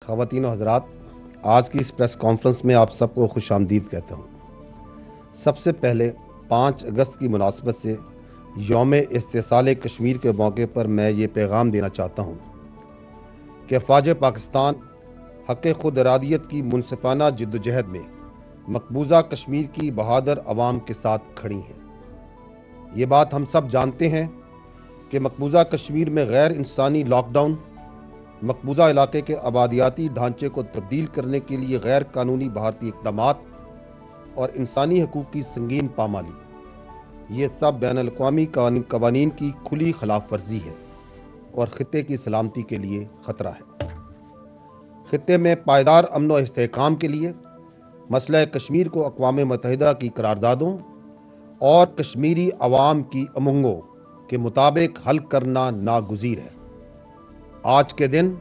خواتین و حضرات، آج کی اس پریس کانفرنس میں آپ سب کو خوش آمدید کہتا ہوں۔ سب سے پہلے 5 اگست کی مناسبت سے یوم استحصال کشمیر کے موقع پر میں یہ پیغام دینا چاہتا ہوں کہ افواج پاکستان حق خود ارادیت کی منصفانہ جدوجہد میں مقبوضہ کشمیر کی بہادر عوام کے ساتھ کھڑی ہیں۔ یہ بات ہم سب جانتے ہیں کہ مقبوضہ کشمیر میں غیر انسانی لاک ڈاؤن، مقبوضہ علاقے کے آبادیاتی ڈھانچے کو تبدیل کرنے کے لیے غیر قانونی بھارتی اقدامات اور انسانی حقوق کی سنگین پامالی، یہ سب بین الاقوامی قوانین کی کھلی خلاف ورزی ہے اور خطے کی سلامتی کے لیے خطرہ ہے۔ خطے میں پائیدار امن و استحکام کے لیے مسئلہ کشمیر کو اقوام متحدہ کی قراردادوں اور کشمیری عوام کی امنگوں کے مطابق حل کرنا ناگزیر ہے۔ آج کے دن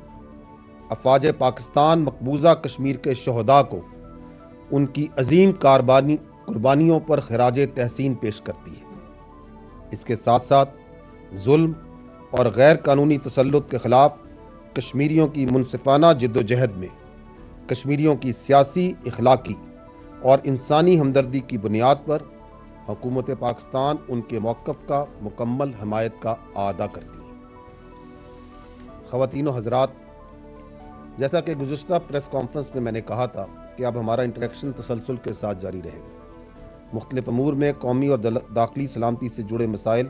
افواج پاکستان مقبوضہ کشمیر کے شہداء کو ان کی عظیم قربانیوں پر خراج تحسین پیش کرتی ہے۔ اس کے ساتھ ساتھ ظلم اور غیر قانونی تسلط کے خلاف کشمیریوں کی منصفانہ جدوجہد میں کشمیریوں کی سیاسی، اخلاقی اور انسانی ہمدردی کی بنیاد پر حکومت پاکستان ان کے موقف کا مکمل حمایت کا اعادہ کرتی ہے۔ خواتین و حضرات، جیسا کہ گزشتہ پریس کانفرنس میں نے کہا تھا کہ اب ہمارا انٹریکشن تسلسل کے ساتھ جاری رہے گا۔ مختلف امور میں قومی اور داخلی سلامتی سے جڑے مسائل،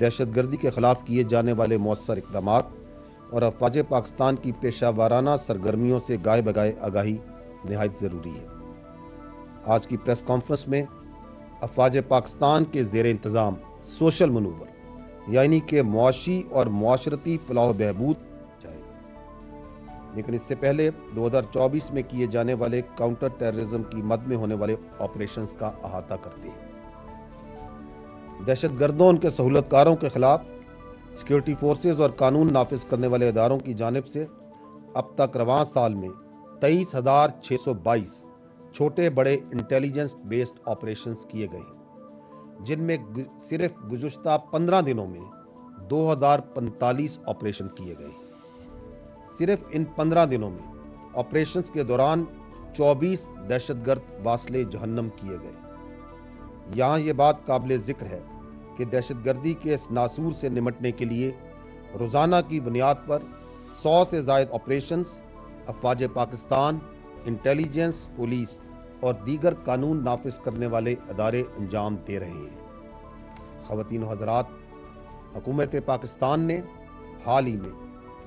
دہشت گردی کے خلاف کیے جانے والے مؤثر اقدامات اور افواج پاکستان کی پیشہ ورانہ سرگرمیوں سے گائے بگائے آگاہی نہایت ضروری ہے۔ آج کی پریس کانفرنس میں افواج پاکستان کے زیر انتظام سوشل منور، یعنی کہ معاشی اور معاشرتی فلاح و بہبود جائے گا، لیکن اس سے پہلے 2024 میں کیے جانے والے کاؤنٹر ٹیررزم کی مد میں ہونے والے آپریشنز کا احاطہ کرتے ہیں۔ دہشت گردوں، ان کے سہولت کاروں کے خلاف سیکیورٹی فورسز اور قانون نافذ کرنے والے اداروں کی جانب سے اب تک رواں سال میں 23,622 چھوٹے بڑے انٹیلیجنس بیسڈ آپریشنز کیے گئے ہیں، جن میں صرف گزشتہ 15 دنوں میں 2045 آپریشن کیے گئے ہیں۔ صرف ان 15 دنوں میں آپریشنز کے دوران 24 دہشت گرد واصلے جہنم کیے گئے۔ یہاں یہ بات قابل ذکر ہے کہ دہشت گردی کے اس ناسور سے نمٹنے کے لیے روزانہ کی بنیاد پر 100 سے زائد آپریشنز افواج پاکستان، انٹیلیجنس، پولیس اور دیگر قانون نافذ کرنے والے ادارے انجام دے رہے ہیں۔ خواتین و حضرات، حکومت پاکستان نے حال ہی میں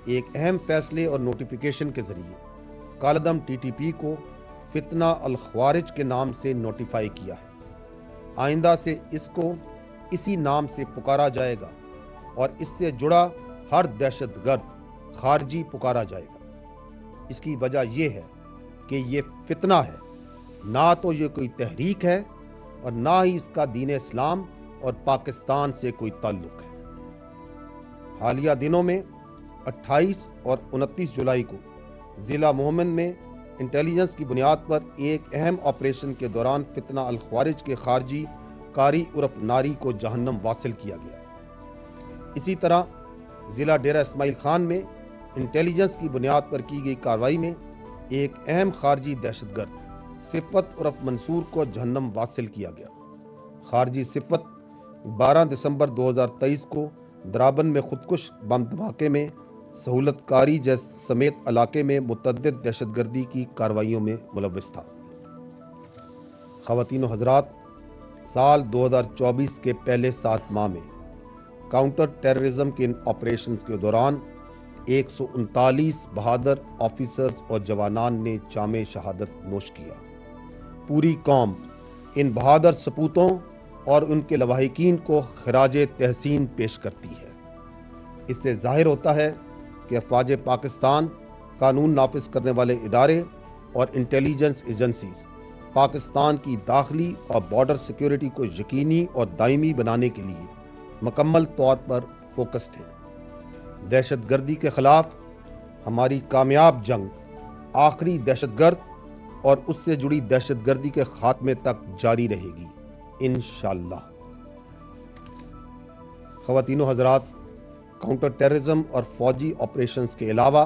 ایک اہم فیصلے اور نوٹیفیکیشن کے ذریعے کالعدم TTP کو فتنہ الخوارج کے نام سے نوٹیفائی کیا ہے۔ آئندہ سے اس کو اسی نام سے پکارا جائے گا اور اس سے جڑا ہر دہشت گرد خارجی پکارا جائے گا۔ اس کی وجہ یہ ہے کہ یہ فتنہ ہے، نہ تو یہ کوئی تحریک ہے اور نہ ہی اس کا دین اسلام اور پاکستان سے کوئی تعلق ہے۔ حالیہ دنوں میں 28 اور 29 جولائی کو ضلع مومن میں انٹیلیجنس کی بنیاد پر ایک اہم آپریشن کے دوران فتنہ الخوارج کے خارجی قاری عرف ناری کو جہنم واصل کیا گیا۔ اسی طرح ضلع ڈیرہ اسماعیل خان میں انٹیلیجنس کی بنیاد پر کی گئی کارروائی میں ایک اہم خارجی دہشت گرد صفت عرف منصور کو جہنم واصل کیا گیا۔ خارجی صفت 12 دسمبر 2023 کو درابن میں خودکش بم دھماکے میں سہولت کاری سمیت علاقے میں متعدد دہشت گردی کی کارروائیوں میں ملوث تھا۔ خواتین و حضرات، سال 2024 کے پہلے 7 ماہ میں کاؤنٹر ٹیررزم کے ان آپریشنز کے دوران 139 بہادر آفیسرز اور جوانان نے جام شہادت نوش کیا۔ پوری قوم ان بہادر سپوتوں اور ان کے لواحقین کو خراج تحسین پیش کرتی ہے۔ اس سے ظاہر ہوتا ہے کہ افواج پاکستان، قانون نافذ کرنے والے ادارے اور انٹیلیجنس ایجنسیز پاکستان کی داخلی اور بارڈر سیکیورٹی کو یقینی اور دائمی بنانے کے لیے مکمل طور پر فوکسڈ ہیں۔ دہشت گردی کے خلاف ہماری کامیاب جنگ آخری دہشت گرد اور اس سے جڑی دہشت گردی کے خاتمے تک جاری رہے گی انشاءاللہ۔ خواتین و حضرات، کاؤنٹر ٹیررزم اور فوجی آپریشنز کے علاوہ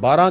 12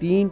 3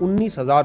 19,000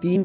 3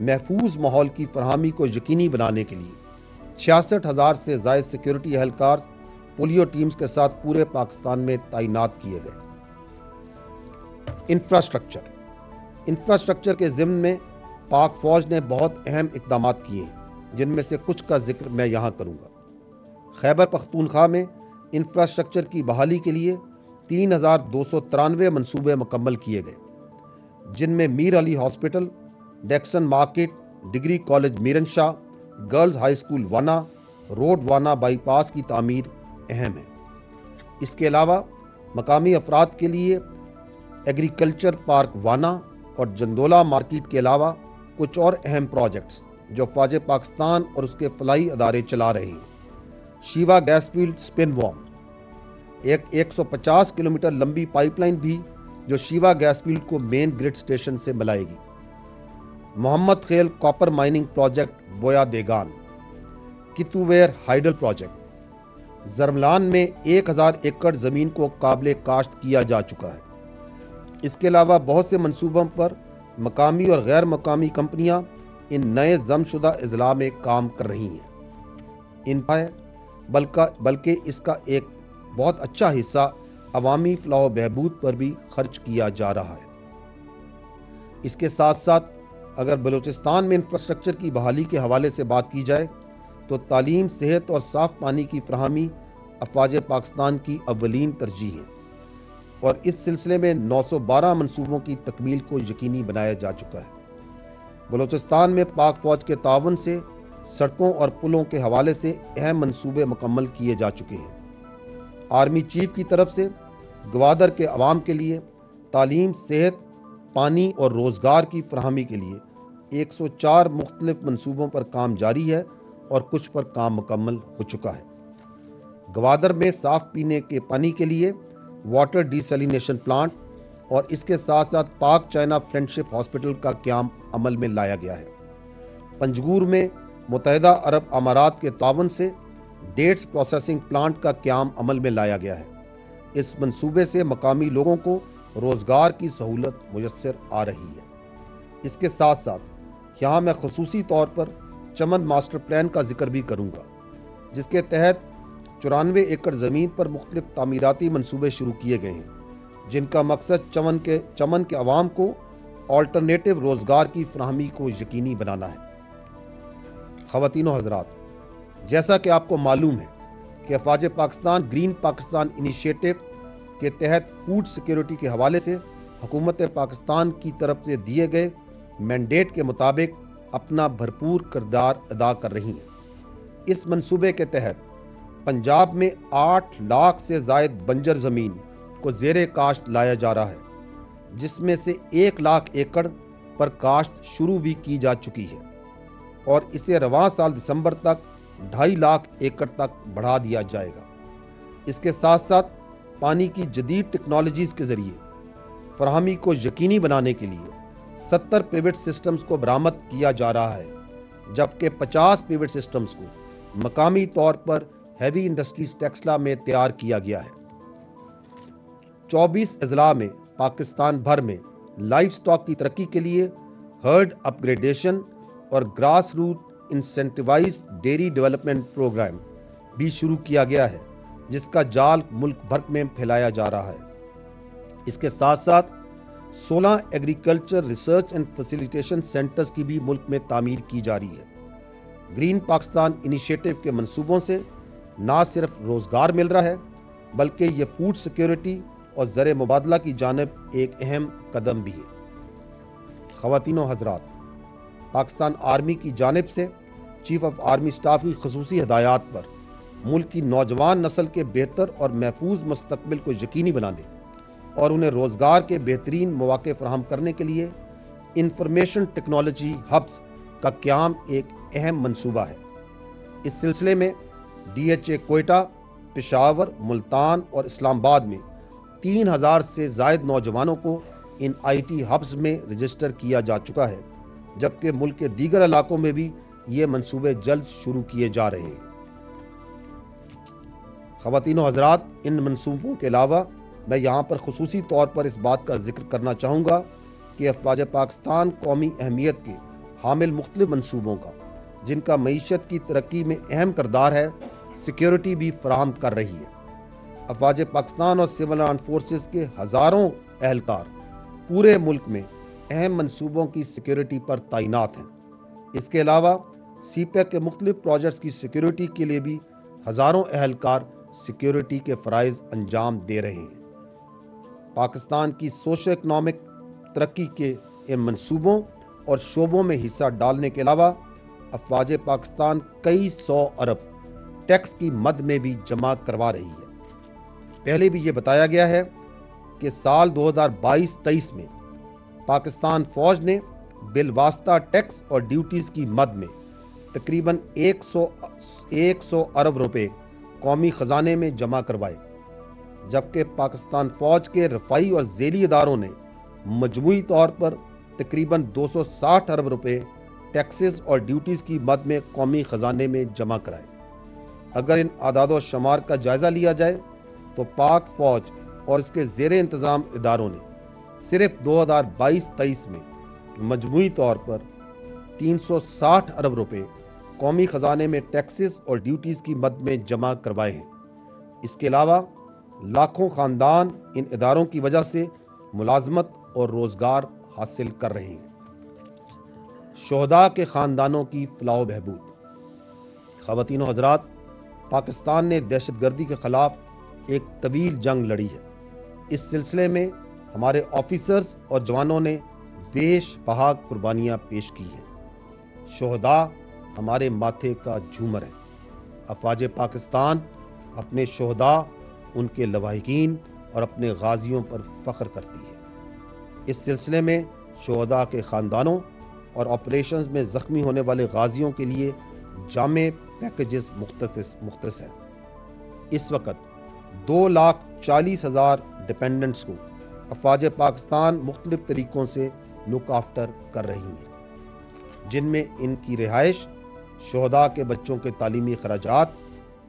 محفوظ ماحول کی فراہمی کو یقینی بنانے کے لیے 66,000 سے زائد سیکیورٹی اہلکار پولیو ٹیمز کے ساتھ پورے پاکستان میں تعینات کیے گئے۔ انفراسٹرکچر کے ضمن میں پاک فوج نے بہت اہم اقدامات کیے ہیں، جن میں سے کچھ کا ذکر میں یہاں کروں گا۔ خیبر پختونخوا میں انفراسٹرکچر کی بحالی کے لیے 3,293 منصوبے مکمل کیے گئے، جن میں Mir Ali hospital, Dixon market, degree college Miran Shah, girls high school Wana, road Wana bypass کی تعمیر اہم ہے۔ اس کے علاوہ مقامی افراد کے لیے ایگریکلچر پارک وانا اور جندولہ مارکیٹ کے علاوہ کچھ اور اہم پروجیکٹس جو فوج پاکستان اور اس کے فلاحی ادارے چلا رہے ہیں۔ شیوا گیس فیلڈ سپن وارم، ایک 150 کلومیٹر لمبی پائپ لائن بھی جو شیوا گیس فیلڈ کو مین گرڈ سٹیشن سے ملائے گی۔ Muhammad Khel copper mining project Boya Degan, کتوویر ہائیڈل پروجیکٹ، زرملان میں 1,000 ایکڑ زمین کو قابل کاشت کیا جا چکا ہے۔ اس کے علاوہ بہت سے منصوبوں پر مقامی اور غیر مقامی کمپنیاں ان نئے ضم شدہ اضلاع میں کام کر رہی ہیں۔ بلکہ اس کا ایک بہت اچھا حصہ عوامی فلاح و بہبود پر بھی خرچ کیا جا رہا ہے۔ اس کے ساتھ ساتھ اگر بلوچستان میں انفراسٹرکچر کی بحالی کے حوالے سے بات کی جائے تو تعلیم، صحت اور صاف پانی کی فراہمی افواج پاکستان کی اولین ترجیح ہے، اور اس سلسلے میں 912 منصوبوں کی تکمیل کو یقینی بنایا جا چکا ہے۔ بلوچستان میں پاک فوج کے تعاون سے سڑکوں اور پلوں کے حوالے سے اہم منصوبے مکمل کیے جا چکے ہیں۔ آرمی چیف کی طرف سے گوادر کے عوام کے لیے تعلیم، صحت، پانی اور روزگار کی فراہمی کے لیے 104 مختلف منصوبوں پر کام جاری ہے اور کچھ پر کام مکمل ہو چکا ہے۔ گوادر میں صاف پینے کے پانی کے لیے واٹر ڈیسیلینیشن پلانٹ اور اس کے ساتھ ساتھ پاک چائنا فرینڈشپ ہاسپٹل کا قیام عمل میں لایا گیا ہے۔ پنجگور میں متحدہ عرب امارات کے تعاون سے ڈیٹس پروسیسنگ پلانٹ کا قیام عمل میں لایا گیا ہے۔ اس منصوبے سے مقامی لوگوں کو روزگار کی سہولت میسر آ رہی ہے۔ اس کے ساتھ ساتھ یہاں میں خصوصی طور پر چمن ماسٹر پلان کا ذکر بھی کروں گا، جس کے تحت 94 ایکڑ زمین پر مختلف تعمیراتی منصوبے شروع کیے گئے ہیں، جن کا مقصد چمن کے عوام کو آلٹرنیٹو روزگار کی فراہمی کو یقینی بنانا ہے۔ خواتین و حضرات، جیسا کہ آپ کو معلوم ہے کہ افواج پاکستان گرین پاکستان انیشیٹو کے تحت فوڈ سیکیورٹی کے حوالے سے حکومت پاکستان کی طرف سے دیے گئے مینڈیٹ کے مطابق اپنا بھرپور کردار ادا کر رہی ہیں۔ اس منصوبے کے تحت پنجاب میں 8 لاکھ سے زائد بنجر زمین کو زیر کاشت لایا جا رہا ہے، جس میں سے 1 لاکھ ایکڑ پر کاشت شروع بھی کی جا چکی ہے، اور اسے رواں سال دسمبر تک 2.5 لاکھ ایکڑ تک بڑھا دیا جائے گا۔ اس کے ساتھ ساتھ پانی کی جدید ٹیکنالوجیز کے ذریعے فراہمی کو یقینی بنانے کے لیے 70 پیوٹ سسٹمز کو برآمد کیا جا رہا ہے، جبکہ 50 پیوٹ سسٹمز کو مقامی طور پر ہیوی انڈسٹریز ٹیکسلا میں تیار کیا گیا ہے۔ 24 اضلاع میں پاکستان بھر میں لائف سٹاک کی ترقی کے لیے ہرڈ اپ گریڈیشن اور grass root incentivised dairy development programme بھی شروع کیا گیا ہے، جس کا جال ملک بھر میں پھیلایا جا رہا ہے۔ اس کے ساتھ ساتھ 16 agriculture research and facilitation centres کی بھی ملک میں تعمیر کی جا رہی ہے۔ گرین پاکستان انیشیٹو کے منصوبوں سے نہ صرف روزگار مل رہا ہے، بلکہ یہ فوڈ سیکیورٹی اور زر مبادلہ کی جانب ایک اہم قدم بھی ہے۔ خواتین و حضرات، پاکستان آرمی کی جانب سے چیف آف آرمی سٹاف کی خصوصی ہدایات پر ملک کی نوجوان نسل کے بہتر اور محفوظ مستقبل کو یقینی بنانے اور انہیں روزگار کے بہترین مواقع فراہم کرنے کے لیے انفارمیشن ٹیکنالوجی ہبس کا قیام ایک اہم منصوبہ ہے۔ اس سلسلے میں DHA کوئٹہ، پشاور، ملتان اور اسلام آباد میں 3,000 سے زائد نوجوانوں کو ان IT ہبس میں رجسٹر کیا جا چکا ہے، جبکہ ملک کے دیگر علاقوں میں بھی یہ منصوبے جلد شروع کیے جا رہے ہیں۔ خواتین و حضرات، ان منصوبوں کے علاوہ میں یہاں پر خصوصی طور پر اس بات کا ذکر کرنا چاہوں گا کہ افواج پاکستان قومی اہمیت کے حامل مختلف منصوبوں کا، جن کا معیشت کی ترقی میں اہم کردار ہے، سیکیورٹی بھی فراہم کر رہی ہے۔ افواج پاکستان اور سول آرمڈ فورسز کے ہزاروں اہلکار پورے ملک میں اہم منصوبوں کی سیکیورٹی پر تعینات ہیں۔ اس کے علاوہ سی پیک کے مختلف پروجیکٹس کی سیکیورٹی کے لیے بھی ہزاروں اہلکار سیکیورٹی کے فرائض انجام دے رہے ہیں۔ پاکستان کی سوشو اکنامک ترقی کے ان منصوبوں اور شعبوں میں حصہ ڈالنے کے علاوہ افواج پاکستان کئی 100 ارب ٹیکس کی مد میں بھی جمع کروا رہی ہے۔ پہلے بھی یہ بتایا گیا ہے کہ سال 2022-23 میں پاکستان فوج نے بالواسطہ ٹیکس اور ڈیوٹیز کی مد میں تقریباً 100 ارب روپے قومی خزانے میں جمع کروائے، جبکہ پاکستان فوج کے رفاعی اور ذیلی اداروں نے مجموعی طور پر تقریباً 260 ارب روپے ٹیکسز اور ڈیوٹیز کی مد میں قومی خزانے میں جمع کرائے۔ اگر ان اعداد و شمار کا جائزہ لیا جائے تو پاک فوج اور اس کے زیر انتظام اداروں نے صرف 2022-23 میں مجموعی طور پر 360 ارب روپے قومی خزانے میں ٹیکسز اور ڈیوٹیز کی مد میں جمع کروائے ہیں۔ اس کے علاوہ لاکھوں خاندان ان اداروں کی وجہ سے ملازمت اور روزگار حاصل کر رہے ہیں۔ شہداء کے خاندانوں کی فلاح و بہبود۔ خواتین و حضرات، پاکستان نے دہشت گردی کے خلاف ایک طویل جنگ لڑی ہے۔ اس سلسلے میں ہمارے آفیسرز اور جوانوں نے بیش بہا قربانیاں پیش کی ہیں۔ شہداء ہمارے ماتھے کا جھومر ہے۔ افواج پاکستان اپنے شہداء، ان کے لواحقین اور اپنے غازیوں پر فخر کرتی ہے۔ اس سلسلے میں شہداء کے خاندانوں اور آپریشنز میں زخمی ہونے والے غازیوں کے لیے جامع پیکیجز مختص ہیں۔ اس وقت 2,40,000 ڈیپینڈنٹس کو افواج پاکستان مختلف طریقوں سے لک آفٹر کر رہی ہیں، جن میں ان کی رہائش، شہداء کے بچوں کے تعلیمی اخراجات،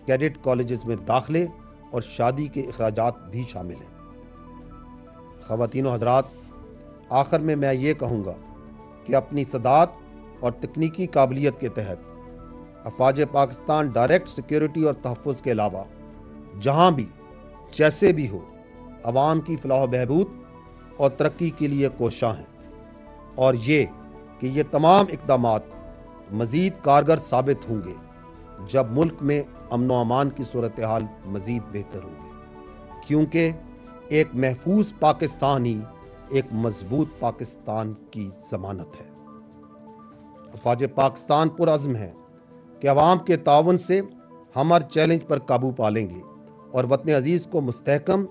کیڈٹ کالجز میں داخلے اور شادی کے اخراجات بھی شامل ہیں۔ خواتین و حضرات، آخر میں یہ کہوں گا کہ اپنی صداعت اور تکنیکی قابلیت کے تحت افواج پاکستان ڈائریکٹ سیکیورٹی اور تحفظ کے علاوہ جہاں بھی جیسے بھی ہو عوام کی فلاح و بہبود اور ترقی کے لیے کوشاں ہیں، اور یہ کہ یہ تمام اقدامات مزید کارگر ثابت ہوں گے جب ملک میں امن و امان کی صورتحال مزید بہتر ہوگی، کیونکہ ایک محفوظ پاکستان ہی ایک مضبوط پاکستان کی ضمانت ہے۔ افواج پاکستان پرعزم ہے کہ عوام کے تعاون سے ہم ہر چیلنج پر قابو پا لیں گے اور وطن عزیز کو مستحکم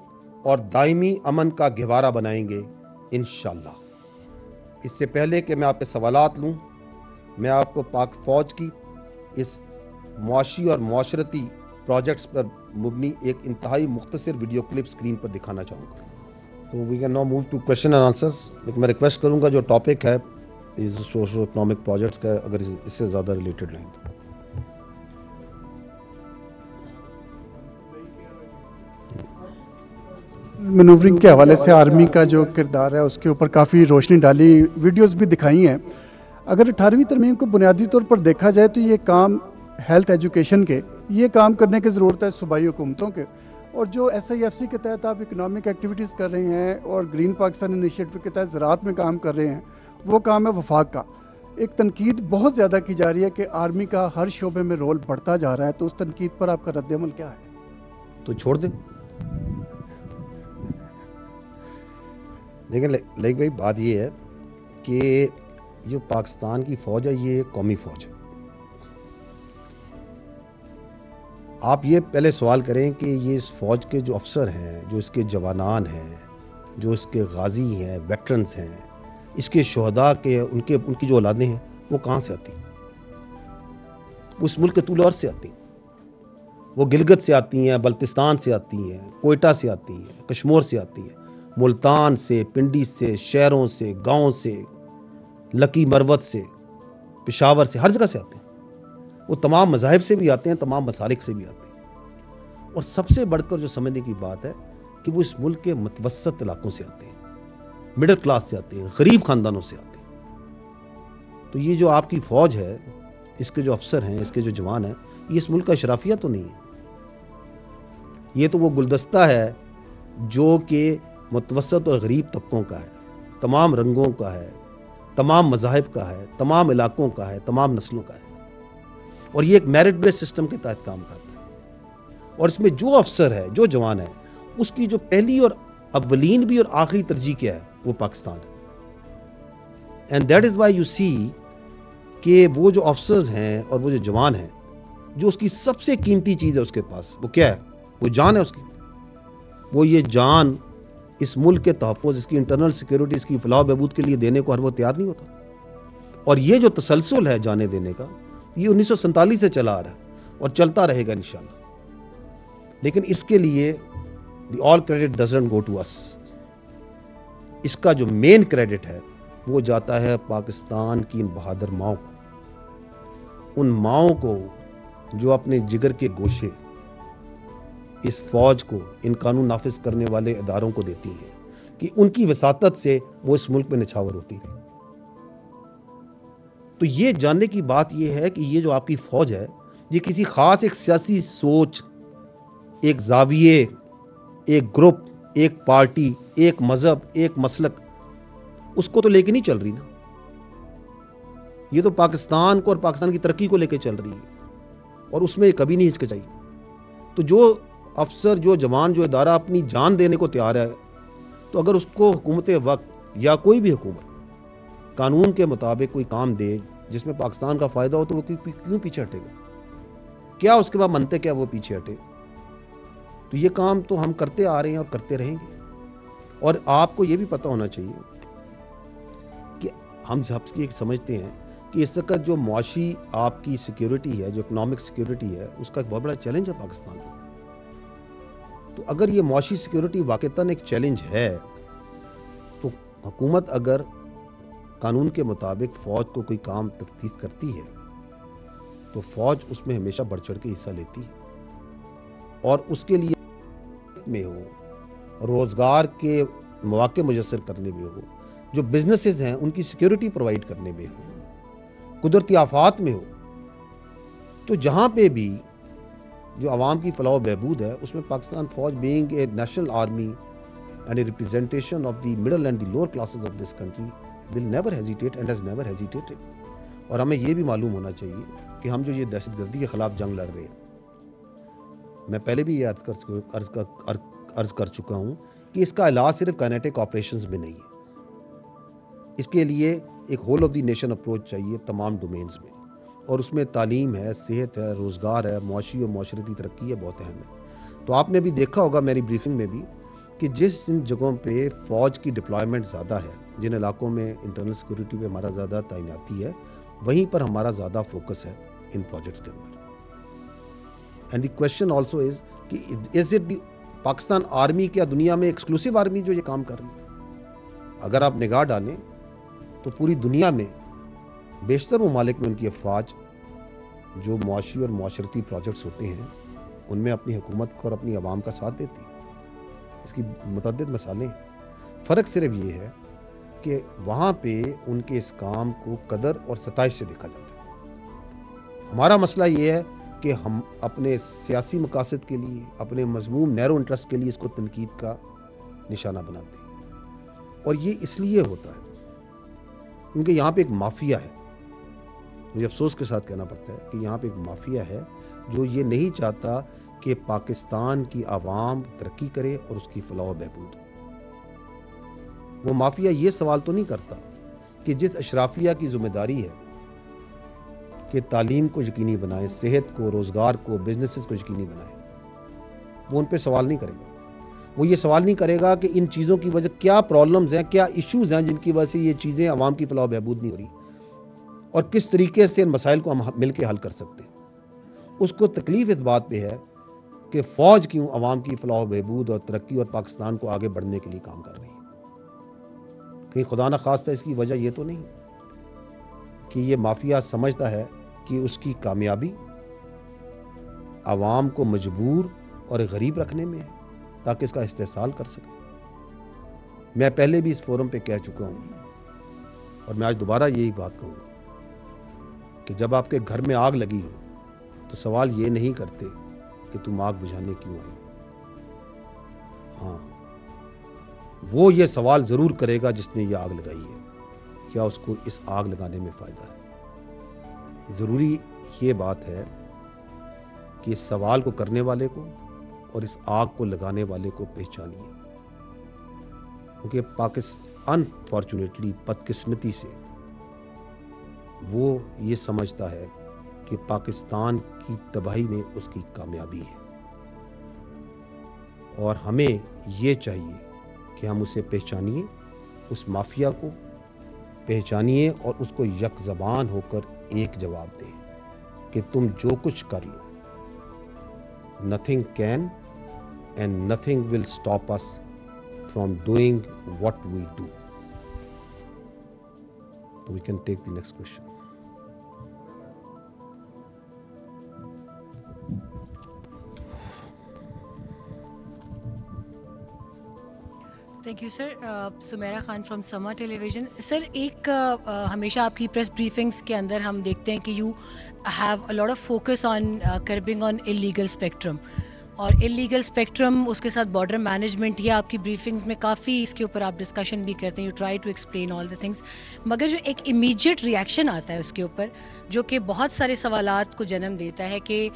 اور دائمی امن کا گہوارہ بنائیں گے انشاءاللہ۔ اس سے پہلے کہ میں آپ کے سوالات لوں، میں آپ کو پاک فوج کی اس معاشی اور معاشرتی پروجیکٹس پر مبنی ایک انتہائی مختصر ویڈیو کلپ سکرین پر دکھانا چاہوں گا۔ تو we can now move to question and answers. لیکن میں ریکویسٹ کروں گا جو ٹاپک ہے اس سوشو اکنامک پروجیکٹس کا، اگر اس سے زیادہ ریلیٹڈ نہیں تو مینوورنگ کے حوالے سے آرمی کا جو کردار ہے اس کے اوپر کافی روشنی ڈالی، ویڈیوز بھی دکھائی ہیں۔ اگر 18ویں ترمیم کو بنیادی طور پر دیکھا جائے تو یہ کام ہیلتھ ایجوکیشن کے یہ کام کرنے کی ضرورت ہے صوبائی حکومتوں کے، اور جو SIFC کے تحت آپ اکنامک ایکٹیویٹیز کر رہے ہیں اور گرین پاکستان انیشیٹو کے تحت زراعت میں کام کر رہے ہیں، وہ کام ہے وفاق کا۔ ایک تنقید بہت زیادہ کی جا رہی ہے کہ آرمی کا ہر شعبے میں رول بڑھتا جا رہا ہے، تو اس تنقید پر آپ کا رد عمل کیا ہے؟ تو چھوڑ دیں۔ دیکھیں لائک بھائی، بات یہ ہے کہ جو پاکستان کی فوج ہے یہ قومی فوج ہے۔ آپ یہ پہلے سوال کریں کہ یہ اس فوج کے جو افسر ہیں، جو اس کے جوانان ہیں، جو اس کے غازی ہیں، ویٹرنز ہیں، اس کے شہداء کے ان کی جو اولادیں ہیں، وہ کہاں سے آتی ہیں؟ وہ اس ملک کے طول عرض سے آتی ہیں۔ وہ گلگت سے آتی ہیں، بلتستان سے آتی ہیں، کوئٹہ سے آتی ہیں، کشمور سے آتی ہیں، ملتان سے، پنڈی سے، شہروں سے، گاؤں سے، لکی مروت سے، پشاور سے، ہر جگہ سے آتے ہیں۔ وہ تمام مذاہب سے بھی آتے ہیں، تمام مسالک سے بھی آتے ہیں، اور سب سے بڑھ کر جو سمجھنے کی بات ہے کہ وہ اس ملک کے متوسط علاقوں سے آتے ہیں، مڈل کلاس سے آتے ہیں، غریب خاندانوں سے آتے ہیں۔ تو یہ جو آپ کی فوج ہے، اس کے جو افسر ہیں، اس کے جو جوان ہیں، یہ اس ملک کا اشرافیہ تو نہیں ہے. یہ تو وہ گلدستہ ہے جو کہ متوسط اور غریب طبقوں کا ہے، تمام رنگوں کا ہے، تمام مذاہب کا ہے، تمام علاقوں کا ہے، تمام نسلوں کا ہے. اور یہ ایک میرٹ بیس سسٹم کے تحت کام کرتا ہے. اور اس میں جو افسر ہے، جو جوان ہے، اس کی جو پہلی اور اولین بھی اور آخری ترجیح کیا ہے، وہ پاکستان ہے. And that is why you see کہ وہ جو افسرز ہیں اور وہ جو جوان ہیں، جو اس کی سب سے قیمتی چیز ہے اس کے پاس، وہ کیا ہے؟ وہ جان ہے اس کی. وہ یہ جان اس ملک کے تحفظ، اس کی انٹرنل سیکیورٹی، اس کی فلاح و بہبود کے لیے دینے کو ہر وہ تیار نہیں ہوتا. اور یہ جو تسلسل ہے جانے دینے کا، یہ 1947 سے چلا آ رہا ہے اور چلتا رہے گا انشاءاللہ. لیکن اس کے لیے the all credit doesn't go to us. اس کا جو مین کریڈٹ ہے وہ جاتا ہے پاکستان کی ان بہادر ماؤں کو، ان ماؤں کو جو اپنے جگر کے گوشے اس فوج کو، ان قانون نافذ کرنے والے اداروں کو دیتی ہیں کہ ان کی وساطت سے وہ اس ملک میں نچھاور ہوتی رہی. تو یہ جاننے کی بات یہ ہے کہ یہ جو آپ کی فوج ہے، یہ کسی خاص ایک سیاسی سوچ، ایک زاویے، ایک گروپ، ایک پارٹی، ایک مذہب، ایک مسلک، اس کو تو لے کے نہیں چل رہی نا. یہ تو پاکستان کو اور پاکستان کی ترقی کو لے کے چل رہی ہے، اور اس میں یہ کبھی نہیں ہچکچائی. تو جو افسر، جو جوان، جو ادارہ اپنی جان دینے کو تیار ہے، تو اگر اس کو حکومت وقت یا کوئی بھی حکومت قانون کے مطابق کوئی کام دے جس میں پاکستان کا فائدہ ہو، تو وہ کیوں پیچھے ہٹے گا؟ کیا اس کے بعد منطق ہے وہ پیچھے ہٹے؟ تو یہ کام تو ہم کرتے آ رہے ہیں اور کرتے رہیں گے. اور آپ کو یہ بھی پتہ ہونا چاہیے کہ ہم سب کی سمجھتے ہیں کہ اس وقت جو معاشی آپ کی سیکیورٹی ہے، جو اکنامک سیکیورٹی ہے، اس کا ایک بہت بڑا چیلنج ہے پاکستان کو. تو اگر یہ معاشی سیکیورٹی واقعتاً ایک چیلنج ہے، تو حکومت اگر قانون کے مطابق فوج کو کوئی کام تفویض کرتی ہے، تو فوج اس میں ہمیشہ بڑھ چڑھ کے حصہ لیتی ہے. اور اس کے لیے میں ہو، روزگار کے مواقع میسر کرنے میں ہو، جو بزنسز ہیں ان کی سیکیورٹی پرووائڈ کرنے میں ہو، قدرتی آفات میں ہو، تو جہاں پہ بھی جو عوام کی فلاح و بہبود ہے، اس میں پاکستان فوج being a national army and a representation of the middle and the lower classes of this country will never hesitate and has never hesitated. اور ہمیں یہ بھی معلوم ہونا چاہیے کہ ہم جو یہ دہشت گردی کے خلاف جنگ لڑ رہے ہیں، میں پہلے بھی یہ عرض کر چکا ہوں کہ اس کا علاج صرف کائنیٹک آپریشنز میں نہیں ہے. اس کے لیے ایک whole of the nation approach چاہیے تمام ڈومینز میں، اور اس میں تعلیم ہے، صحت ہے، روزگار ہے، معاشی اور معاشرتی ترقی ہے، بہت اہم ہے. تو آپ نے بھی دیکھا ہوگا میری بریفنگ میں بھی کہ جس جگہوں پہ فوج کی ڈپلائمنٹ زیادہ ہے، جن علاقوں میں انٹرنل سیکورٹی پہ ہمارا زیادہ تعیناتی ہے، وہیں پر ہمارا زیادہ فوکس ہے ان پروجیکٹس کے اندر. And the question also is کہ is it the Pakistan army کیا دنیا میں ایکسکلوسیو آرمی جو یہ کام کر رہی ہے؟ اگر آپ نگاہ ڈالیں تو پوری دنیا میں بیشتر ممالک میں ان کی افواج جو معاشی اور معاشرتی پروجیکٹس ہوتے ہیں، ان میں اپنی حکومت کو اور اپنی عوام کا ساتھ دیتی ہے. اس کی متعدد مثالیں ہیں. فرق صرف یہ ہے کہ وہاں پہ ان کے اس کام کو قدر اور ستائش سے دیکھا جاتا ہے. ہمارا مسئلہ یہ ہے کہ ہم اپنے سیاسی مقاصد کے لیے، اپنے مذموم نیرو انٹرسٹ کے لیے اس کو تنقید کا نشانہ بناتے ہیں. اور یہ اس لیے ہوتا ہے کیونکہ یہاں پہ ایک مافیا ہے. مجھے افسوس کے ساتھ کہنا پڑتا ہے کہ یہاں پہ ایک مافیا ہے جو یہ نہیں چاہتا کہ پاکستان کی عوام ترقی کرے اور اس کی فلاح و بہبود ہو. وہ مافیا یہ سوال تو نہیں کرتا کہ جس اشرافیہ کی ذمہ داری ہے کہ تعلیم کو یقینی بنائے، صحت کو، روزگار کو، بزنسز کو یقینی بنائے، وہ ان پہ سوال نہیں کرے گا. وہ یہ سوال نہیں کرے گا کہ ان چیزوں کی وجہ کیا پرابلمز ہیں، کیا ایشوز ہیں جن کی وجہ سے یہ چیزیں عوام کی فلاح و بہبود نہیں ہو رہی، اور کس طریقے سے ان مسائل کو ہم مل کے حل کر سکتے ہیں. اس کو تکلیف اس بات پہ ہے کہ فوج کیوں عوام کی فلاح و بہبود اور ترقی اور پاکستان کو آگے بڑھنے کے لیے کام کر رہی ہے. کہیں خدا نہ خواستہ اس کی وجہ یہ تو نہیں کہ یہ مافیا سمجھتا ہے کہ اس کی کامیابی عوام کو مجبور اور غریب رکھنے میں ہے تاکہ اس کا استحصال کر سکے. میں پہلے بھی اس فورم پہ کہہ چکا ہوں اور میں آج دوبارہ یہی بات کہوں گا کہ جب آپ کے گھر میں آگ لگی ہو تو سوال یہ نہیں کرتے کہ تم آگ بجھانے کیوں آئے. ہاں وہ یہ سوال ضرور کرے گا جس نے یہ آگ لگائی ہے, کیا اس کو اس آگ لگانے میں فائدہ ہے. ضروری یہ بات ہے کہ اس سوال کو کرنے والے کو اور اس آگ کو لگانے والے کو پہچانیے, کیونکہ پاکستان انفارچونیٹلی بدقسمتی سے وہ یہ سمجھتا ہے کہ پاکستان کی تباہی میں اس کی کامیابی ہے, اور ہمیں یہ چاہیے کہ ہم اسے پہچانیے, اس مافیا کو پہچانیے اور اس کو یک زبان ہو کر ایک جواب دیں کہ تم جو کچھ کر لو, nothing can and nothing will stop us from doing what we do. We can take the next question. Thank you sir. Sameera Khan from سما ٹیلی ویژن. سر ایک ہمیشہ آپ کی پریس بریفنگس کے اندر ہم دیکھتے ہیں کہ you have a lot of focus on کربنگ on illegal spectrum, اور انلیگل اسپیکٹرم اس کے ساتھ بارڈر مینجمنٹ, یہ آپ کی بریفنگس میں کافی اس کے اوپر آپ ڈسکشن بھی کرتے ہیں, you try to explain all the things, مگر جو ایک امیجیٹ ریئیکشن آتا ہے اس کے اوپر جو کہ بہت سارے سوالات کو جنم دیتا ہے کہ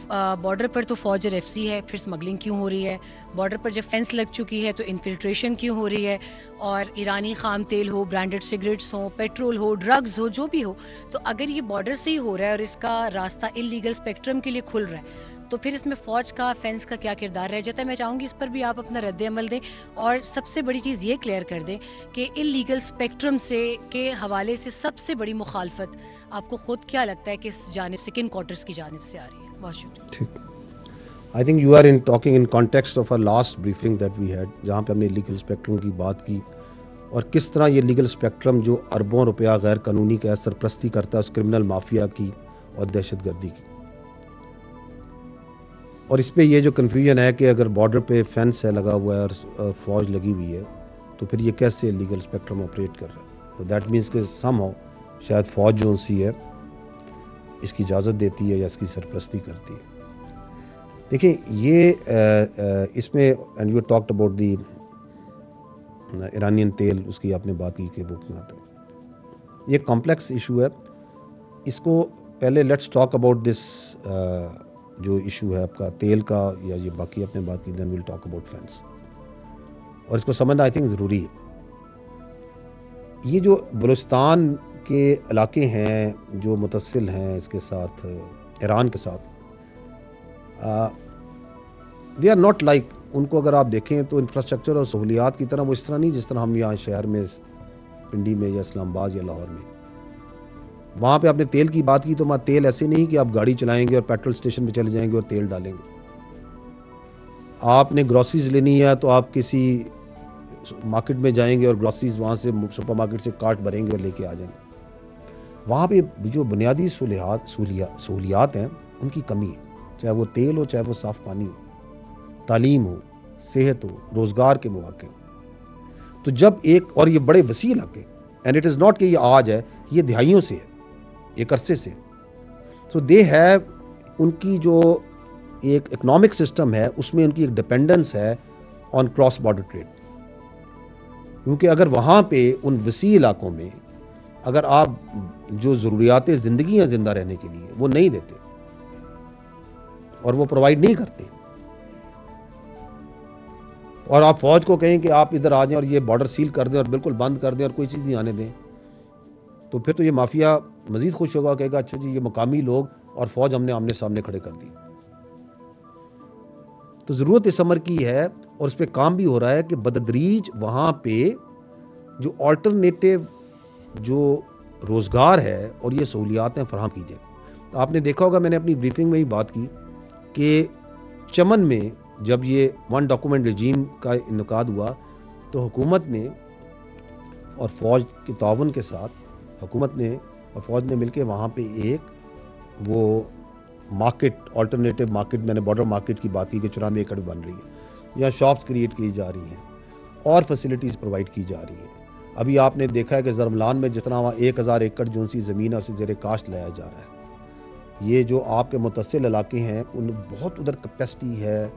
بارڈر پر تو فوج اور ایف سی ہے, پھر اسمگلنگ کیوں ہو رہی ہے, بارڈر پر جب فینس لگ چکی ہے تو انفلٹریشن کیوں ہو رہی ہے, اور ایرانی خام تیل ہو, برانڈڈ سگریٹس ہوں, پیٹرول ہو, ڈرگز ہو, جو بھی ہو, تو اگر یہ بارڈر سے ہی ہو رہا ہے اور اس کا راستہ انلیگل اسپیکٹرم کے لیے کھل رہا ہے, تو پھر اس میں فوج کا, فینس کا کیا کردار رہ جاتا ہے؟ میں چاہوں گی اس پر بھی آپ اپنا رد عمل دیں, اور سب سے بڑی چیز یہ کلیئر کر دیں کہ انلیگل اسپیکٹرم سے کے حوالے سے سب سے بڑی مخالفت آپ کو خود کیا لگتا ہے کہ اس جانب سے, کن کوارٹرز کی جانب سے آ رہی ہے؟ بہت شکریہ. I think you are talking in context of our last briefing that we had, جہاں پہ ہم نے لیگل اسپیکٹرم کی بات کی, اور کس طرح یہ لیگل اسپیکٹرم جو اربوں روپیہ غیر قانونی کا سرپرستی کرتا ہے اس کرمنل مافیا کی اور دہشت گردی کی. اور اس پہ یہ جو کنفیوژن ہے کہ اگر بارڈر پہ فینس ہے لگا ہوا ہے اور فوج لگی ہوئی ہے تو پھر یہ کیسے لیگل اسپیکٹرم آپریٹ کر رہا ہے؟ تو دیٹ مینس کہ سم ہاؤ شاید فوج جو سی ہے اس کی اجازت دیتی ہے یا اس کی سرپرستی کرتی ہے. دیکھیں یہ اس میں and you talked about the Iranian تیل, اس کی آپ نے بات کی کہ وہ کیوں آتا ہے, یہ کمپلیکس ایشو ہے. اس کو پہلے لیٹس ٹاک اباؤٹ دس جو ایشو ہے آپ کا تیل کا, یا یہ باقی آپ نے بات کی, then we'll talk about fence, اور اس کو سمجھنا آئی تھنک ضروری ہے. یہ جو بلوچستان کے علاقے ہیں جو متصل ہیں اس کے ساتھ ایران کے ساتھ, دے آر ناٹ لائک, ان کو اگر آپ دیکھیں تو انفراسٹرکچر اور سہولیات کی طرح وہ اس طرح نہیں جس طرح ہم یہاں شہر میں پنڈی میں یا اسلام آباد یا لاہور میں. وہاں پہ آپ نے تیل کی بات کی تو وہاں تیل ایسے نہیں کہ آپ گاڑی چلائیں گے اور پیٹرول اسٹیشن پہ چلے جائیں گے اور تیل ڈالیں گے. آپ نے گروسریز لینی ہے تو آپ کسی مارکیٹ میں جائیں گے اور گروسریز وہاں سے سپر مارکیٹ سے کارٹ بھریں گے اور لے کے آ جائیں گے. وہاں پہ جو بنیادی سہولیات ہیں ان کی کمی ہے, چاہے وہ تیل ہو, چاہے وہ صاف پانی ہو, تعلیم ہو, صحت ہو, روزگار کے مواقع. تو جب ایک, اور یہ بڑے وسیع علاقے, اینڈ اٹ از ناٹ کہ یہ آج ہے, یہ دہائیوں سے ہے, ایک عرصے سے. سو دے ہیو, ان کی جو ایک اکنامک سسٹم ہے اس میں ان کی ایک ڈپینڈنس ہے آن کراس بارڈر ٹریڈ. کیونکہ اگر وہاں پہ ان وسیع علاقوں میں اگر آپ جو ضروریات زندگی ہیں زندہ رہنے کے لیے وہ نہیں دیتے اور وہ پرووائڈ نہیں کرتے, اور آپ فوج کو کہیں کہ آپ ادھر آ جائیں اور یہ بارڈر سیل کر دیں اور بالکل بند کر دیں اور کوئی چیز نہیں آنے دیں, تو پھر تو یہ مافیا مزید خوش ہوگا, کہے گا اچھا جی یہ مقامی لوگ اور فوج ہم نے آمنے سامنے کھڑے کر دی. تو ضرورت اس امر کی ہے اور اس پہ کام بھی ہو رہا ہے کہ بدتدریج وہاں پہ جو آلٹرنیٹیو جو روزگار ہے اور یہ سہولیات ہیں فراہم کی جائیں. آپ نے دیکھا ہوگا, میں نے اپنی بریفنگ میں ہی بات کی کہ چمن میں جب یہ ون ڈاکومنٹ رجیم کا انعقاد ہوا تو حکومت نے اور فوج کے تعاون کے ساتھ حکومت نے اور فوج نے مل کے وہاں پہ ایک وہ مارکیٹ, آلٹرنیٹیو مارکیٹ, میں نے بارڈر مارکیٹ کی بات کی کہ 94 ایکڑ بن رہی ہے, یہاں شاپس کریٹ کی جا رہی ہیں اور فیسلٹیز پرووائڈ کی جا رہی ہیں. ابھی آپ نے دیکھا ہے کہ زرملان میں جتنا وہاں 1000 ایکڑ جو سی زمین ہے اسے زیر کاشت لایا جا رہا ہے. یہ جو آپ کے متصل علاقے ہیں ان بہت ادھر کیپیسٹی ہے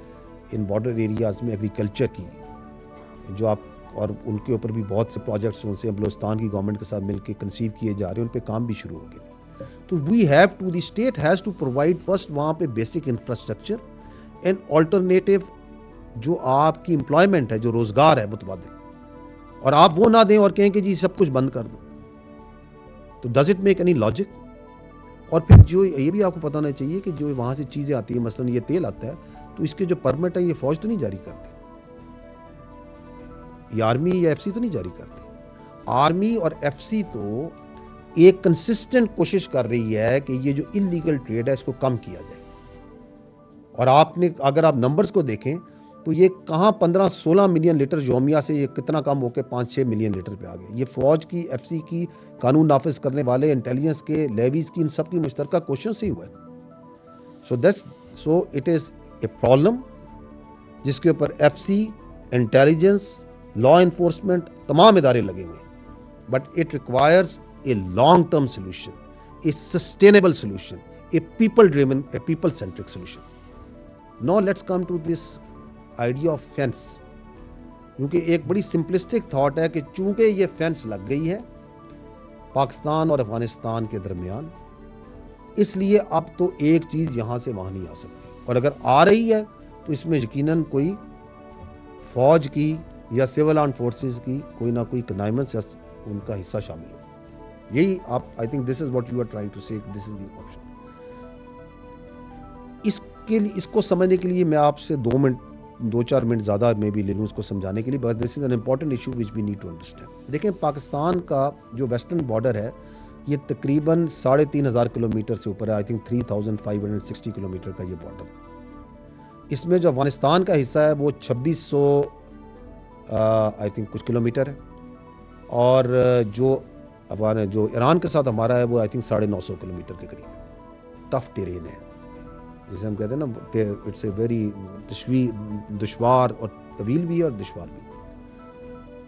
ان بارڈر ایریاز میں ایگریکلچر کی, جو آپ اور ان کے اوپر بھی بہت سے پروجیکٹس ان سے بلوچستان کی گورنمنٹ کے ساتھ مل کے کنسیو کیے جا رہے ہیں, ان پہ کام بھی شروع ہو گئے. تو we have to the state has to provide first وہاں پہ بیسک انفراسٹرکچر اینڈ آلٹرنیٹیو جو آپ کی امپلائمنٹ ہے, جو روزگار ہے متبادل, اور آپ وہ نہ دیں اور کہیں کہ جی سب کچھ بند کر دو. تو does it make any logic? اور پھر جو یہ بھی آپ کو پتہ ہونا چاہیے کہ جو وہاں سے چیزیں آتی ہیں, مثلا یہ تیل آتا ہے تو اس کے جو پرمٹ ہے یہ فوج تو نہیں جاری کرتی, یہ آرمی یا ایف سی تو نہیں جاری کرتی. آرمی اور ایف سی تو ایک کنسسٹنٹ کوشش کر رہی ہے کہ یہ جو انلیگل ٹریڈ ہے اس کو کم کیا جائے. اور آپ نے اگر آپ نمبرز کو دیکھیں تو یہ کہاں 15-16 ملین لیٹر یومیہ سے یہ کتنا کم ہو کے 5-6 ملین لیٹر پہ آ گئے. یہ فوج کی, ایف سی کی, قانون نافذ کرنے والے, انٹیلیجنس کے, لیویز کی, ان سب کی مشترکہ کوششوں سے ہی ہوا ہے. So it is a problem جس کے اوپر F C, intelligence, law enforcement تمام ادارے لگے ہوئے ہیں. But it requires a long term solution, a sustainable solution, a people driven, a people centric solution. Now let's come to this idea of fence. کیونکہ ایک بڑی سمپلسٹک تھاٹ ہے کہ چونکہ یہ فینس لگ گئی ہے پاکستان اور افغانستان کے درمیان, اس لیے اب تو ایک چیز یہاں سے وہاں نہیں آ سکتی, اور اگر آ رہی ہے تو اس میں یقیناً کوئی فوج کی یا سول آرم فورسز کی کوئی نہ کوئی کنائمنس یا ان کا حصہ شامل ہو. یہی آپ, I think this is what you are trying to say, this is the option. اس کو سمجھنے کے لیے میں آپ سے 2-4 منٹ زیادہ میں بھی لے لوں اس کو سمجھانے کے لیے, but this is an important issue which we need to understand. دیکھیں پاکستان کا جو ویسٹرن بارڈر ہے یہ تقریباً 3500 کلومیٹر سے اوپر ہے, آئی تھنک 3560 کلومیٹر کا یہ بارڈر. اس میں جو افغانستان کا حصہ ہے وہ 2600 آئی تھنک کچھ کلومیٹر ہے, اور جو ایران کے ساتھ ہمارا ہے وہ آئی تھنک 950 کلومیٹر کے قریب. ٹف ٹیرین ہے جسے ہم کہتے ہیں نا, اٹس اے ویری دشوار اور طویل بھی ہے اور دشوار بھی.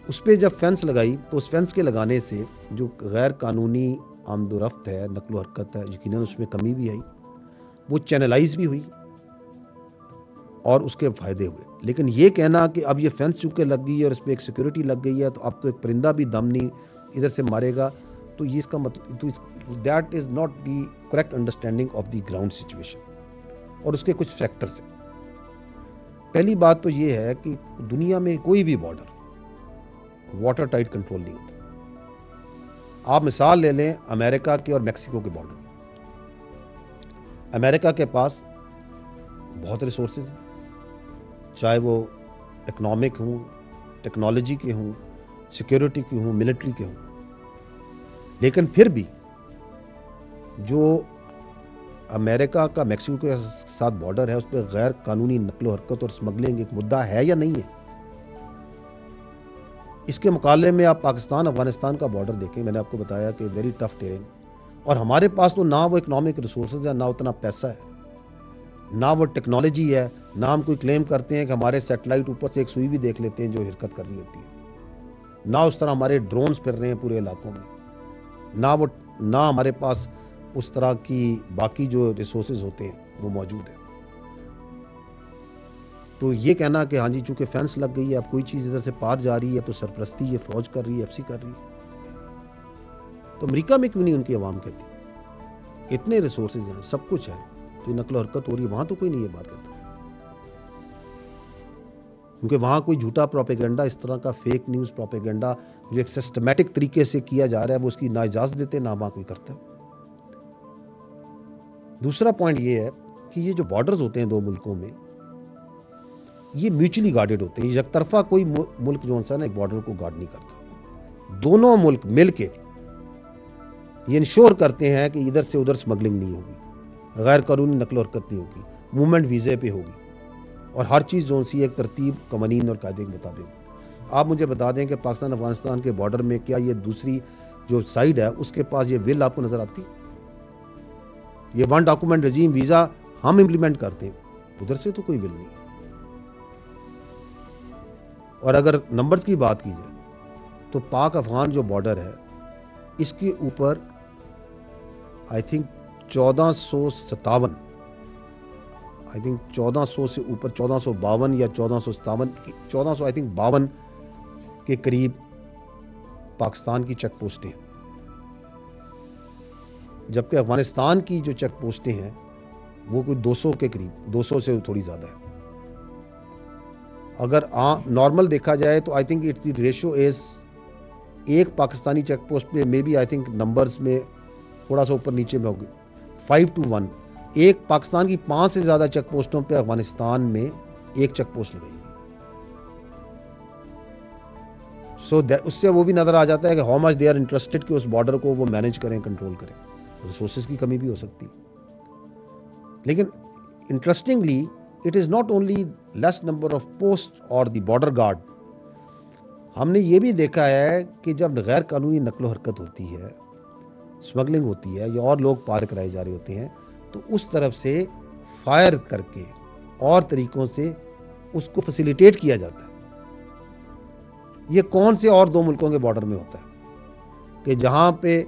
اس پہ جب فینس لگائی تو اس فینس کے لگانے سے جو غیر قانونی آمد و رفت ہے, نقل و حرکت ہے, یقیناً اس میں کمی بھی آئی, وہ چینلائز بھی ہوئی اور اس کے فائدے ہوئے. لیکن یہ کہنا کہ اب یہ فینس چونکہ لگ گئی ہے اور اس پہ ایک سیکورٹی لگ گئی ہے تو اب تو ایک پرندہ بھی دم نہیں ادھر سے مارے گا, تو یہ اس کا مطلب that is not the correct understanding of the ground situation. اور اس کے کچھ فیکٹرز ہیں. پہلی بات تو یہ ہے کہ دنیا میں کوئی بھی بارڈر واٹر ٹائٹ کنٹرول نہیں ہوتا. آپ مثال لے لیں امریکہ کے اور میکسیکو کے بارڈر. امریکہ کے پاس بہت ریسورسز ہیں, چاہے وہ اکنامک ہوں, ٹیکنالوجی کے ہوں, سیکیورٹی کے ہوں, ملٹری کے ہوں, لیکن پھر بھی جو امریکہ کا میکسیکو کے ساتھ بارڈر ہے اس پہ غیر قانونی نقل و حرکت اور اسمگلنگ ایک مدعا ہے یا نہیں ہے. اس کے مقابلے میں آپ پاکستان افغانستان کا بارڈر دیکھیں, میں نے آپ کو بتایا کہ ویری ٹف ٹیرین, اور ہمارے پاس تو نہ وہ اکنامک ریسورسز ہیں, نہ اتنا پیسہ ہے, نہ وہ ٹیکنالوجی ہے, نہ ہم کوئی کلیم کرتے ہیں کہ ہمارے سیٹلائٹ اوپر سے ایک سوئی بھی دیکھ لیتے ہیں جو حرکت کر رہی ہوتی ہے, نہ اس طرح ہمارے ڈرونز پھر رہے ہیں پورے علاقوں میں, نہ ہمارے پاس اس طرح کی باقی جو ریسورسز ہوتے ہیں وہ موجود ہیں. تو یہ کہنا کہ ہاں جی چونکہ فینس لگ گئی ہے اب کوئی چیز ادھر سے پار جا رہی ہے تو سرپرستی یہ فوج کر رہی ہے, ایف سی کر رہی ہے, تو امریکہ میں کیوں نہیں ان کی عوام کہتی؟ اتنے ریسورسز ہیں, سب کچھ ہے, تو یہ نقل و حرکت ہو رہی ہے, وہاں تو کوئی نہیں یہ بات کرتا, کیونکہ وہاں کوئی جھوٹا پروپیگنڈا, اس طرح کا فیک نیوز پروپیگنڈا جو ایک سسٹمیٹک طریقے سے کیا جا رہا ہے وہ اس کی نہ اجازت دیتے نہ وہاں کوئی کرتا. دوسرا پوائنٹ یہ ہے کہ یہ جو بارڈرز ہوتے ہیں دو ملکوں میں یہ میوچلی گارڈڈ ہوتے ہیں. یک طرفہ کوئی ملک جو ہے نا ایک بارڈر کو گارڈ نہیں کرتا. دونوں ملک مل کے یہ انشور کرتے ہیں کہ ادھر سے ادھر سمگلنگ نہیں ہوگی, غیر قانونی نقل و حرکت نہیں ہوگی, موومنٹ ویزے پہ ہوگی, اور ہر چیز جو سی ایک ترتیب, قوانین اور قاعدے کے مطابق. آپ مجھے بتا دیں کہ پاکستان افغانستان کے بارڈر میں کیا یہ دوسری جو سائڈ ہے اس کے پاس یہ ول آپ کو نظر آتی؟ یہ ون ڈاکومنٹ رجیم ویزا ہم امپلیمنٹ کرتے ہیں, ادھر سے تو کوئی ول نہیں ہے. اور اگر نمبرز کی بات کی جائے تو پاک افغان جو بارڈر ہے اس کے اوپر آئی تھنک 1457 1400 سے اوپر 1452 یا 1457 آئی تھنک 52 کے قریب پاکستان کی چیک پوسٹیں ہیں، جبکہ افغانستان کی جو چیک پوسٹیں ہیں وہ کوئی 200 کے قریب، 200 سے تھوڑی زیادہ ہے. اگر نارمل دیکھا جائے تو I think it's the ratio is ایک پاکستانی چیک پوسٹ پہ may be I think numbers میں تھوڑا سا اوپر نیچے میں ہوگی 5 to 1. ایک پاکستان کی 5 سے زیادہ چیک پوسٹوں پہ افغانستان میں ایک چیک پوسٹ لگائی ہوئی. سو اس سے وہ بھی نظر آ جاتا ہے کہ how much they are interested کہ اس بارڈر کو وہ مینیج کریں، کنٹرول کریں. ریسورسز کی کمی بھی ہو سکتی. لیکن interestingly it is not only less number of post اور دی بارڈر گارڈ. ہم نے یہ بھی دیکھا ہے کہ جب غیر قانونی نقل و حرکت ہوتی ہے، اسمگلنگ ہوتی ہے یا اور لوگ پار کرائے جا رہے ہوتے ہیں تو اس طرف سے فائر کر کے اور طریقوں سے اس کو فیسیلیٹیٹ کیا جاتا ہے. یہ کون سے اور 2 ملکوں کے بارڈر میں ہوتا ہے کہ جہاں پہ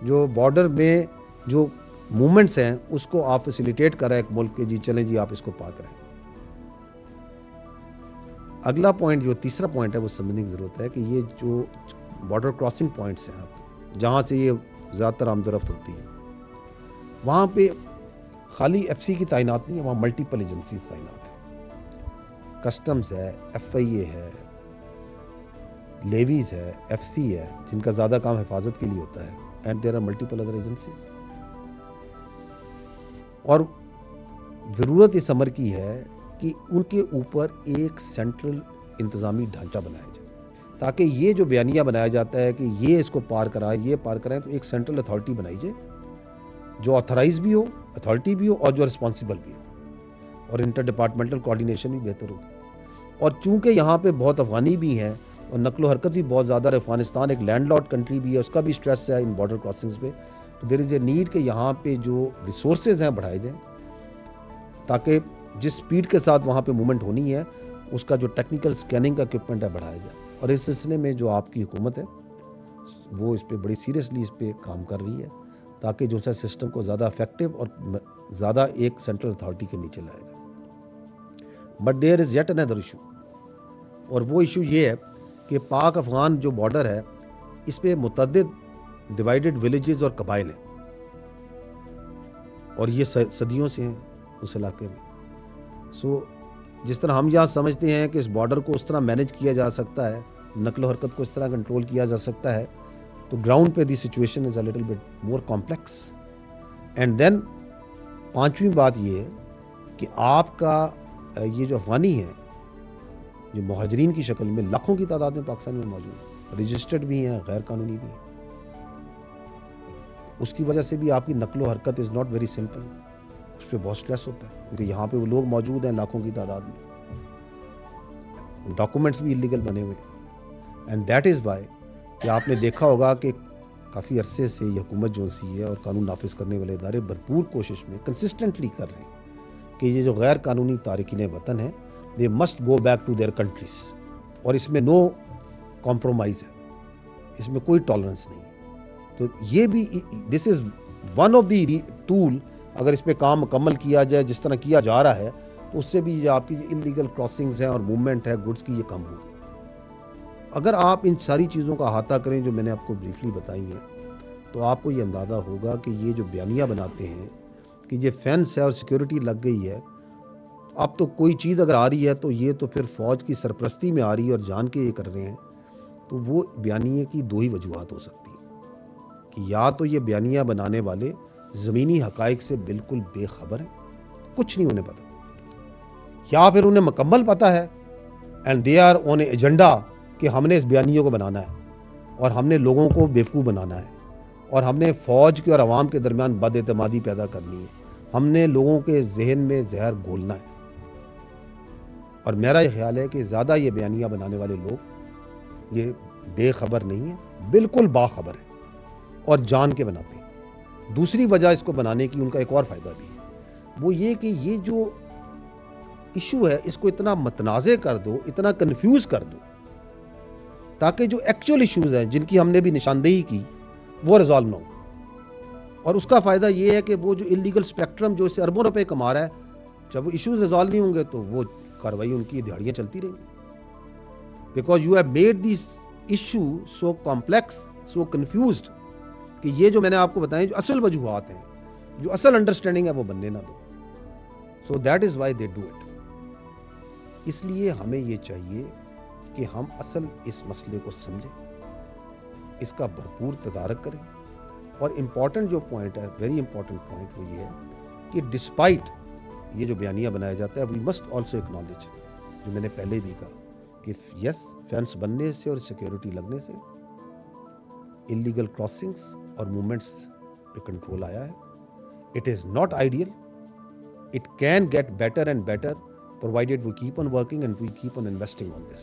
جو بارڈر میں جو موومنٹس ہیں اس کو آپ فیسیلیٹیٹ کر رہے ہیں ایک ملک کے، جی چلیں جی آپ اس کو پار کریں. اگلا پوائنٹ جو تیسرا پوائنٹ ہے وہ سمجھنے کی ضرورت ہے کہ یہ جو بارڈر کراسنگ پوائنٹس ہیں آپ جہاں سے یہ زیادہ تر آمد و رفت ہوتی ہے، وہاں پہ خالی ایف سی کی تعینات نہیں ہے، وہاں ملٹیپل ایجنسیز تعینات ہیں. کسٹمز ہے، ایف آئی اے ہے، لیویز ہے، ایف سی ہے، جن کا زیادہ کام حفاظت کے لیے ہوتا ہے، and there are multiple other agencies. اور ضرورت اس امر کی ہے کہ ان کے اوپر ایک سینٹرل انتظامی ڈھانچہ بنایا جائے تاکہ یہ جو بیانیہ بنایا جاتا ہے کہ یہ اس کو پار کرائے، یہ پار کرائے، تو ایک سینٹرل اتھارٹی بنائی جائے جو آتھرائز بھی ہو، اتھارٹی بھی ہو اور جو رسپانسبل بھی ہو، اور انٹر ڈپارٹمنٹل کوارڈینیشن بھی بہتر ہوگی. اور چونکہ یہاں پہ بہت افغانی بھی ہیں اور نقل و حرکت بھی بہت زیادہ ہے، افغانستان ایک لینڈ لاک کنٹری بھی ہے، اس کا بھی اسٹریس ہے ان بارڈر کراسنگز پہ، تو دیر از اے نیڈ کہ یہاں پہ جو ریسورسز ہیں بڑھائے جائیں تاکہ جس سپیڈ کے ساتھ وہاں پہ موومنٹ ہونی ہے اس کا جو ٹیکنیکل سکیننگ کا اکوپمنٹ ہے بڑھایا جائے. اور اس سلسلے میں جو آپ کی حکومت ہے وہ اس پہ بڑی سیریسلی اس پہ کام کر رہی ہے تاکہ جو ہے سسٹم کو زیادہ افیکٹو اور زیادہ ایک سینٹرل اتھارٹی کے نیچے لائے گا. بٹ دیر از یٹ اندر ایشو، اور وہ ایشو یہ ہے کہ پاک افغان جو بارڈر ہے اس پہ متعدد ڈیوائیڈڈ ولیجز اور قبائل ہیں، اور یہ صدیوں سے ہیں اس علاقے میں. سو جس طرح ہم یہاں سمجھتے ہیں کہ اس بارڈر کو اس طرح مینیج کیا جا سکتا ہے، نقل و حرکت کو اس طرح کنٹرول کیا جا سکتا ہے، تو گراؤنڈ پہ the situation is a little bit more complex. And then 5ویں بات یہ ہے کہ آپ کا یہ جو افغانی ہیں جو مہاجرین کی شکل میں لاکھوں کی تعداد میں پاکستان میں موجود ہیں، رجسٹرڈ بھی ہیں، غیر قانونی بھی ہیں، اس کی وجہ سے بھی آپ کی نقل و حرکت از ناٹ ویری سمپل. اس پہ بہت سٹریس ہوتا ہے کیونکہ یہاں پہ وہ لوگ موجود ہیں لاکھوں کی تعداد میں، ڈاکومنٹس بھی انلیگل بنے ہوئے ہیں. اینڈ دیٹ از وائی کہ آپ نے دیکھا ہوگا کہ کافی عرصے سے یہ حکومت جو سی ہے اور قانون نافذ کرنے والے ادارے بھرپور کوشش میں کنسسٹنٹلی کر رہے ہیں کہ یہ جو غیر قانونی تارکین وطن ہیں they must go back to their countries, اور اس میں نو کمپرومائز ہے، اس میں کوئی ٹالرنس نہیں ہے. تو یہ بھی this is one of the tool, اگر اس پہ کام مکمل کیا جائے جس طرح کیا جا رہا ہے تو اس سے بھی یہ آپ کی جو انلیگل کراسنگز ہیں اور موومنٹ ہے گڈس کی، یہ کم ہوگی. اگر آپ ان ساری چیزوں کا احاطہ کریں جو میں نے آپ کو بریفلی بتائی ہیں تو آپ کو یہ اندازہ ہوگا کہ یہ جو بیانیہ بناتے ہیں کہ یہ فینس ہے اور سیکیورٹی لگ گئی ہے، اب تو کوئی چیز اگر آ رہی ہے تو یہ تو پھر فوج کی سرپرستی میں آ رہی ہے اور جان کے یہ کر رہے ہیں، تو وہ بیانیے کی 2 ہی وجوہات ہو سکتی ہیں کہ یا تو یہ بیانیہ بنانے والے زمینی حقائق سے بالکل بے خبر ہیں، کچھ نہیں انہیں پتہ، یا پھر انہیں مکمل پتہ ہے and they are on a agenda کہ ہم نے اس بیانیوں کو بنانا ہے اور ہم نے لوگوں کو بیوقوف بنانا ہے اور ہم نے فوج کے اور عوام کے درمیان بد اعتمادی پیدا کرنی ہے، ہم نے لوگوں کے ذہن میں زہر گھولنا ہے. اور میرا یہ خیال ہے کہ زیادہ یہ بیانیہ بنانے والے لوگ یہ بے خبر نہیں ہیں، بالکل باخبر ہیں اور جان کے بناتے ہیں. دوسری وجہ اس کو بنانے کی ان کا ایک اور فائدہ بھی ہے، وہ یہ کہ یہ جو ایشو ہے اس کو اتنا متنازع کر دو، اتنا کنفیوز کر دو تاکہ جو ایکچوئل ایشوز ہیں جن کی ہم نے بھی نشاندہی کی وہ ریزالو نہ ہو. اور اس کا فائدہ یہ ہے کہ وہ جو انلیگل اسپیکٹرم جو اس سے اربوں روپے کما رہا ہے، جب وہ ایشوز ریزالو نہیں ہوں گے تو وہ کارروائی ان کی دہاڑیاں چلتی رہیں گی. Because you have made this issue so complex, so confused, کہ یہ جو میں نے آپ کو بتائیں جو اصل وجوہات ہیں، جو اصل انڈرسٹینڈنگ ہے وہ بننے نہ دو. So that is why they do it. اس لیے ہمیں یہ چاہیے کہ ہم اصل اس مسئلے کو سمجھیں، اس کا بھرپور تدارک کریں. اور امپورٹنٹ جو پوائنٹ ہے، ویری امپورٹنٹ پوائنٹ، وہ یہ ہے کہ ڈسپائٹ یہ جو بیانیہ بنایا جاتا ہے، وی مسٹ آلسو اکنالج، جو میں نے پہلے بھی کہا کہ یس، فینس بننے سے اور سیکیورٹی لگنے سے انلیگل کراسنگس اور موومنٹس پہ کنٹرول آیا ہے. It is not ideal. It can get better and better provided we keep on working and we keep on investing on this.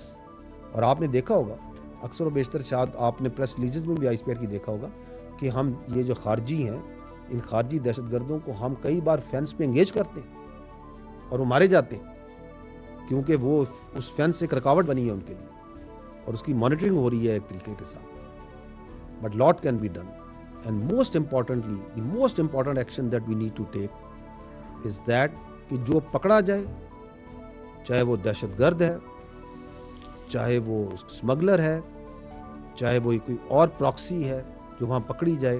اور آپ نے دیکھا ہوگا اکثر و بیشتر، شاید آپ نے پریس ریلیزز میں بھی آئی ایس پی آر کی دیکھا ہوگا کہ ہم یہ جو خارجی ہیں، ان خارجی دہشت گردوں کو ہم کئی بار فینس پہ انگیج کرتے ہیں اور وہ مارے جاتے ہیں، کیونکہ وہ اس فینس ایک رکاوٹ بنی ہے ان کے لیے اور اس کی مانیٹرنگ ہو رہی ہے ایک طریقے کے ساتھ. But lot can be done and most importantly the most important action that we need to take is that کہ جو پکڑا جائے، چاہے وہ دہشت گرد ہے، چاہے وہ اسمگلر ہے، چاہے وہ کوئی اور پراکسی ہے، جو وہاں پکڑی جائے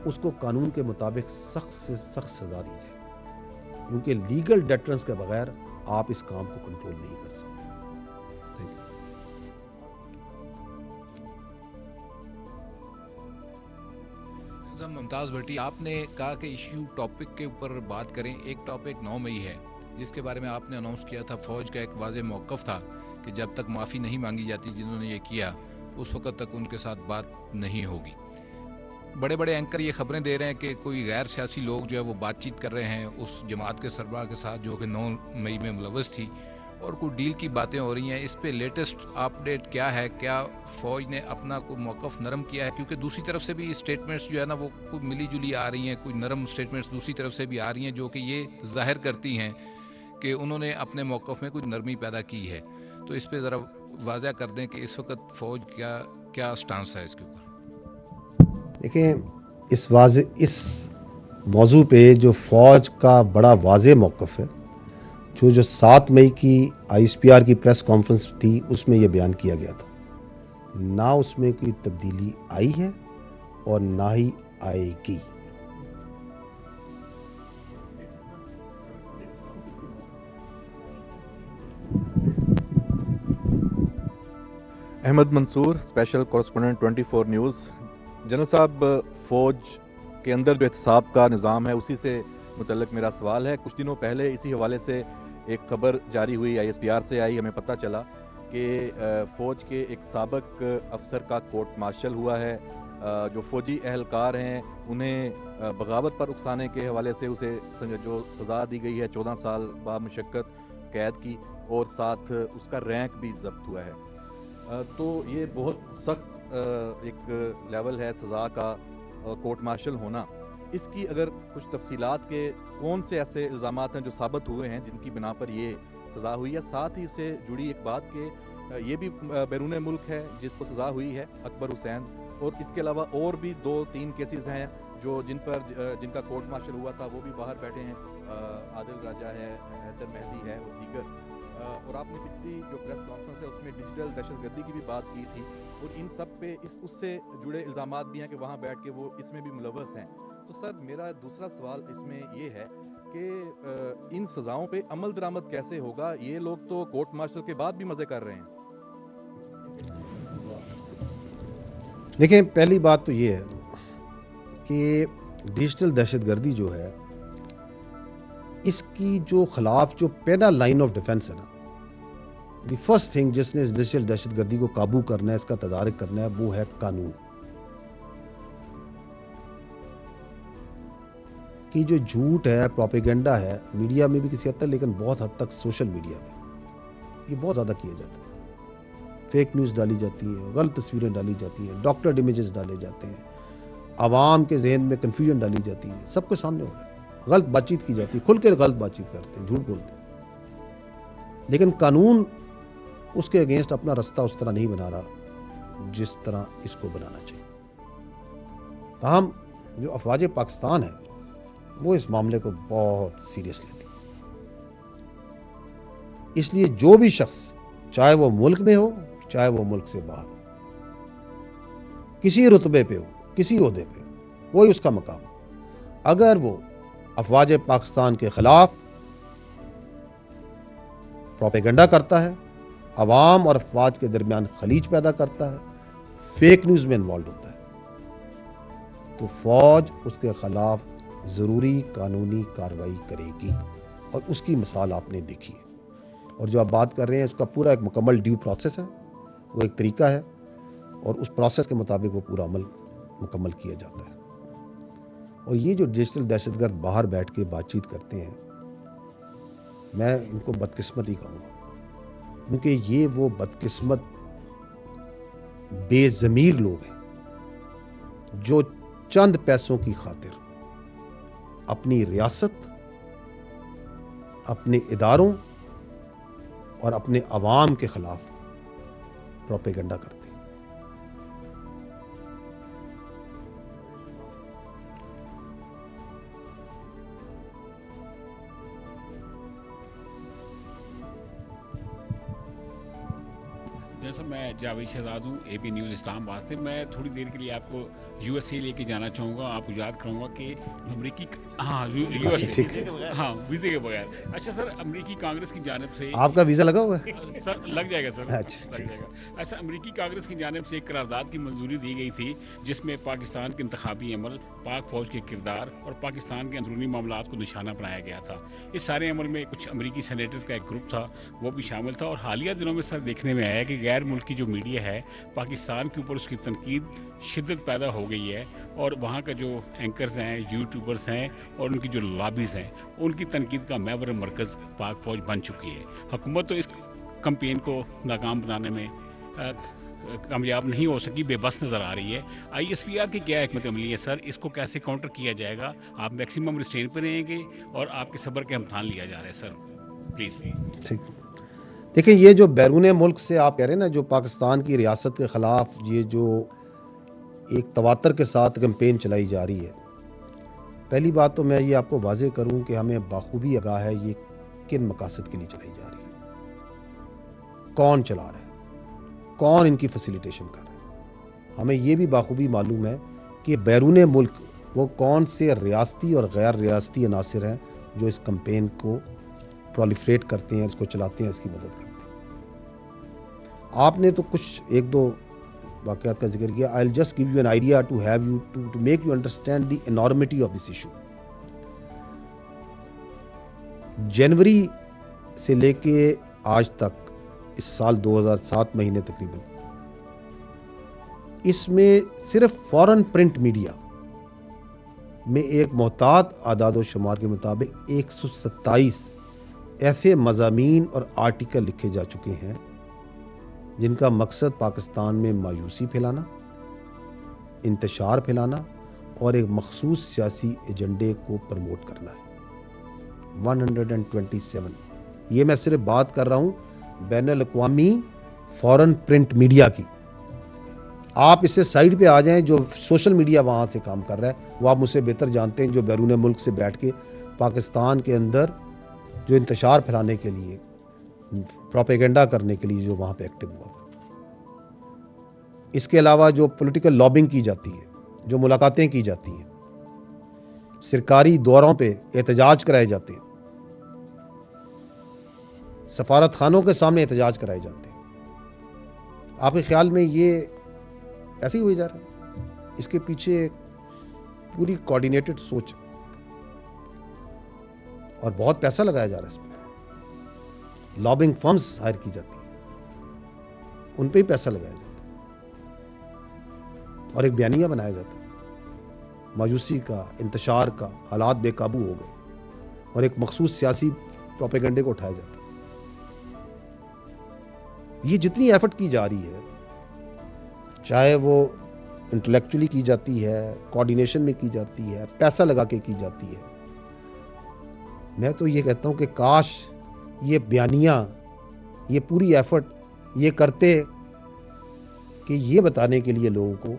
اس کو قانون کے مطابق سخت سے سخت سزا دی جائے، کیونکہ لیگل ڈیٹرنس کے بغیر آپ اس کام کو کنٹرول نہیں کر سکتے. ممتاز بھٹی، آپ نے کہا کہ ایشو ٹاپک کے اوپر بات کریں. ایک ٹاپک 9 مئی ہے جس کے بارے میں آپ نے اناؤنس کیا تھا. فوج کا ایک واضح موقف تھا کہ جب تک معافی نہیں مانگی جاتی جنہوں نے یہ کیا، اس وقت تک ان کے ساتھ بات نہیں ہوگی. بڑے بڑے اینکر یہ خبریں دے رہے ہیں کہ کوئی غیر سیاسی لوگ جو ہے وہ بات چیت کر رہے ہیں اس جماعت کے سربراہ کے ساتھ جو کہ 9 مئی میں ملوث تھی، اور کوئی ڈیل کی باتیں ہو رہی ہیں. اس پہ لیٹسٹ اپڈیٹ کیا ہے؟ کیا فوج نے اپنا کوئی موقف نرم کیا ہے؟ کیونکہ دوسری طرف سے بھی اسٹیٹمنٹس جو ہے نا وہ کوئی ملی جلی آ رہی ہیں، کوئی نرم اسٹیٹمنٹس دوسری طرف سے بھی آ رہی ہیں جو کہ یہ ظاہر کرتی ہیں کہ انہوں نے اپنے موقف میں کچھ نرمی پیدا کی ہے. تو اس پہ ذرا واضح کر دیں کہ اس وقت فوج کیا سٹانس ہے اس کے اوپر. دیکھیں، اس موضوع پہ جو فوج کا بڑا واضح موقف ہے، جو 7 مئی کی آئی ایس پی آر کی پریس کانفرنس تھی، اس میں یہ بیان کیا گیا تھا. نہ اس میں کوئی تبدیلی آئی ہے اور نہ ہی آئے گی. احمد منصور، اسپیشل کورسپونڈنٹ 24 نیوز. جنرل صاحب، فوج کے اندر جو احتساب کا نظام ہے اسی سے متعلق میرا سوال ہے. کچھ دنوں پہلے اسی حوالے سے ایک خبر جاری ہوئی، آئی ایس پی آر سے آئی. ہمیں پتہ چلا کہ فوج کے ایک سابق افسر کا کورٹ مارشل ہوا ہے. جو فوجی اہلکار ہیں انہیں بغاوت پر اکسانے کے حوالے سے اسے جو سزا دی گئی ہے 14 سال بامشقت قید کی، اور ساتھ اس کا رینک بھی ضبط ہوا ہے. تو یہ بہت سخت ایک لیول ہے سزا کا، کورٹ مارشل ہونا. اس کی اگر کچھ تفصیلات کے کون سے ایسے الزامات ہیں جو ثابت ہوئے ہیں جن کی بنا پر یہ سزا ہوئی ہے؟ ساتھ ہی سے جڑی ایک بات کہ یہ بھی بیرون ملک ہے جس کو سزا ہوئی ہے، اکبر حسین، اور اس کے علاوہ اور بھی 2-3 کیسز ہیں جو جن کا کورٹ مارشل ہوا تھا، وہ بھی باہر بیٹھے ہیں. عادل راجہ ہے، حیدر مہدی ہے اور دیگر. اور آپ نے پچھلی جو پریس کانفرنس ہے اس میں ڈیجیٹل دہشت گردی کی بھی بات کی تھی، اور ان سب پہ اس سے جڑے الزامات بھی ہیں کہ وہاں بیٹھ کے وہ اس میں بھی ملوث ہیں. تو سر، میرا دوسرا سوال اس میں یہ ہے کہ ان سزاؤں پہ عمل درآمد کیسے ہوگا؟ یہ لوگ تو کورٹ مارشل کے بعد بھی مزے کر رہے ہیں. دیکھیں، پہلی بات تو یہ ہے کہ ڈیجیٹل دہشت گردی جو ہے، اس کی جو خلاف جو پہلا لائن آف ڈیفنس ہے نا، دی فرسٹ تھنگ جس نے اس ڈیجیٹل دہشت گردی کو قابو کرنا ہے، اس کا تدارک کرنا ہے، وہ ہے قانون. کہ جو جھوٹ ہے، پروپیگنڈا ہے، میڈیا میں بھی کسی حد تک، لیکن بہت حد تک سوشل میڈیا میں یہ بہت زیادہ کیا جاتا ہے. فیک نیوز ڈالی جاتی ہیں، غلط تصویریں ڈالی جاتی ہیں، ڈاکٹرڈ امیجز ڈالے جاتے ہیں، عوام کے ذہن میں کنفیوژن ڈالی جاتی ہے، سب کے سامنے ہو رہا ہے. غلط بات چیت کی جاتی ہے، کھل کے غلط بات چیت کرتے ہیں، جھوٹ بولتے ہیں. لیکن قانون اس کے اگینسٹ اپنا رستہ اس طرح نہیں بنا رہا جس طرح اس کو بنانا چاہیے. تاہم جو افواج پاکستان ہے وہ اس معاملے کو بہت سیریس لیتی. اس لیے جو بھی شخص چاہے وہ ملک میں ہو چاہے وہ ملک سے باہر ہو, کسی رتبے پہ ہو کسی عہدے پہ ہو, وہی اس کا مقام ہو, اگر وہ افواج پاکستان کے خلاف پروپیگنڈا کرتا ہے, عوام اور افواج کے درمیان خلیج پیدا کرتا ہے, فیک نیوز میں انوالو ہوتا ہے, تو فوج اس کے خلاف ضروری قانونی کارروائی کرے گی. اور اس کی مثال آپ نے دیکھی ہے. اور جو آپ بات کر رہے ہیں اس کا پورا ایک مکمل ڈیو پروسیس ہے, وہ ایک طریقہ ہے, اور اس پروسیس کے مطابق وہ پورا عمل مکمل کیا جاتا ہے. اور یہ جو ڈیجیٹل دہشت گرد باہر بیٹھ کے بات چیت کرتے ہیں, میں ان کو بدقسمت ہی کہوں گا, کیونکہ یہ وہ بدقسمت بے ضمیر لوگ ہیں جو چند پیسوں کی خاطر اپنی ریاست, اپنے اداروں اور اپنے عوام کے خلاف پروپیگنڈا کرتے ہیں. جیسا میں جاوید شہزاد ہوں, اے پی نیوز اسلام آباد سے. میں تھوڑی دیر کے لیے آپ کو یو ایس اے لے کے جانا چاہوں گا. آپ کو یاد کروں گا کہ امریکی یو ایس اے ویزے کے بغیر. اچھا سر, امریکی کانگریس کی جانب سے آپ کا ویزا لگا ہوا ہے؟ سر لگ جائے گا سر, لگ جائے گا. ایسا امریکی کانگریس کی جانب سے ایک قرارداد کی منظوری دی گئی تھی جس میں پاکستان کے انتخابی عمل, پاک فوج کے کردار اور پاکستان کے اندرونی معاملات کو نشانہ بنایا گیا تھا. اس سارے عمل میں کچھ امریکی سینیٹرز کا ایک گروپ تھا, وہ بھی شامل تھا. اور حالیہ دنوں میں سر دیکھنے میں آیا کہ غیر ملکی جو میڈیا ہے پاکستان کے اوپر اس کی تنقید شدت پیدا ہو گئی ہے, اور وہاں کا جو اینکرز ہیں, یوٹیوبرز ہیں اور ان کی جو لابیز ہیں, ان کی تنقید کا محور مرکز پاک فوج بن چکی ہے. حکومت تو اس کمپین کو ناکام بنانے میں کامیاب نہیں ہو سکی, بے بس نظر آ رہی ہے. آئی ایس پی آر کی کیا حکمت عملی ہے سر؟ اس کو کیسے کاؤنٹر کیا جائے گا؟ آپ میکسیمم ریسٹرین پہ رہیں گے اور آپ کے صبر کا امتحان لیا جا رہا ہے سر, پلیز. ٹھیک, دیکھیں یہ جو بیرون ملک سے آپ کہہ رہے ہیں نا, جو پاکستان کی ریاست کے خلاف یہ جو ایک تواتر کے ساتھ کیمپین چلائی جا رہی ہے, پہلی بات تو میں یہ آپ کو واضح کروں کہ ہمیں بخوبی آگاہ ہے یہ کن مقاصد کے لیے چلائی جا رہی ہے, کون چلا رہا ہے, کون ان کی فیسیلیٹیشن کر رہا ہے. ہمیں یہ بھی بخوبی معلوم ہے کہ بیرون ملک وہ کون سے ریاستی اور غیر ریاستی عناصر ہیں جو اس کیمپین کو پرولیفریٹ کرتے ہیں, اس کو چلاتے ہیں, اس کی مدد کرتے ہیں. آپ نے تو کچھ ایک دو واقعات کا ذکر کیا. I'll just give you an idea to have you to make you understand the enormity of this issue. جنوری سے لے کے آج تک اس سال 2007 مہینے تقریباً, اس میں صرف فورن پرنٹ میڈیا میں ایک محتاط اعداد و شمار کے مطابق 127 ایسے مضامین اور آرٹیکل لکھے جا چکے ہیں جن کا مقصد پاکستان میں مایوسی پھیلانا, انتشار پھیلانا اور ایک مخصوص سیاسی ایجنڈے کو پروموٹ کرنا ہے. 127. یہ میں صرف بات کر رہا ہوں بین الاقوامی فورن پرنٹ میڈیا کی. آپ اس سے سائڈ پہ آ جائیں, جو سوشل میڈیا وہاں سے کام کر رہا ہے وہ آپ مجھ سے بہتر جانتے ہیں, جو بیرون ملک سے بیٹھ کے پاکستان کے اندر جو انتشار پھیلانے کے لیے, پروپیگنڈا کرنے کے لیے جو وہاں پہ ایکٹیو ہوا. اس کے علاوہ جو پولیٹیکل لابنگ کی جاتی ہے, جو ملاقاتیں کی جاتی ہیں, سرکاری دوروں پہ احتجاج کرائے جاتے ہیں, سفارت خانوں کے سامنے احتجاج کرائے جاتے ہیں. آپ کے خیال میں یہ ایسے ہی ہوئی جا رہا ہے؟ اس کے پیچھے پوری کوارڈینیٹڈ سوچ ہے اور بہت پیسہ لگایا جا رہا ہے. اس میں لابنگ فرمز ہائر کی جاتی ہیں, ان پہ ہی پیسہ لگایا جاتا ہے اور ایک بیانیہ بنایا جاتا ہے. مایوسی کا, انتشار کا, حالات بے قابو ہو گئے اور ایک مخصوص سیاسی پروپیگنڈے کو اٹھایا جاتا ہے. یہ جتنی ایفرٹ کی جا رہی ہے, چاہے وہ انٹلیکچولی کی جاتی ہے, کوارڈینیشن میں کی جاتی ہے, پیسہ لگا کے کی جاتی ہے, میں تو یہ کہتا ہوں کہ کاش یہ بیانیہ, یہ پوری ایفرٹ یہ کرتے کہ یہ بتانے کے لیے لوگوں کو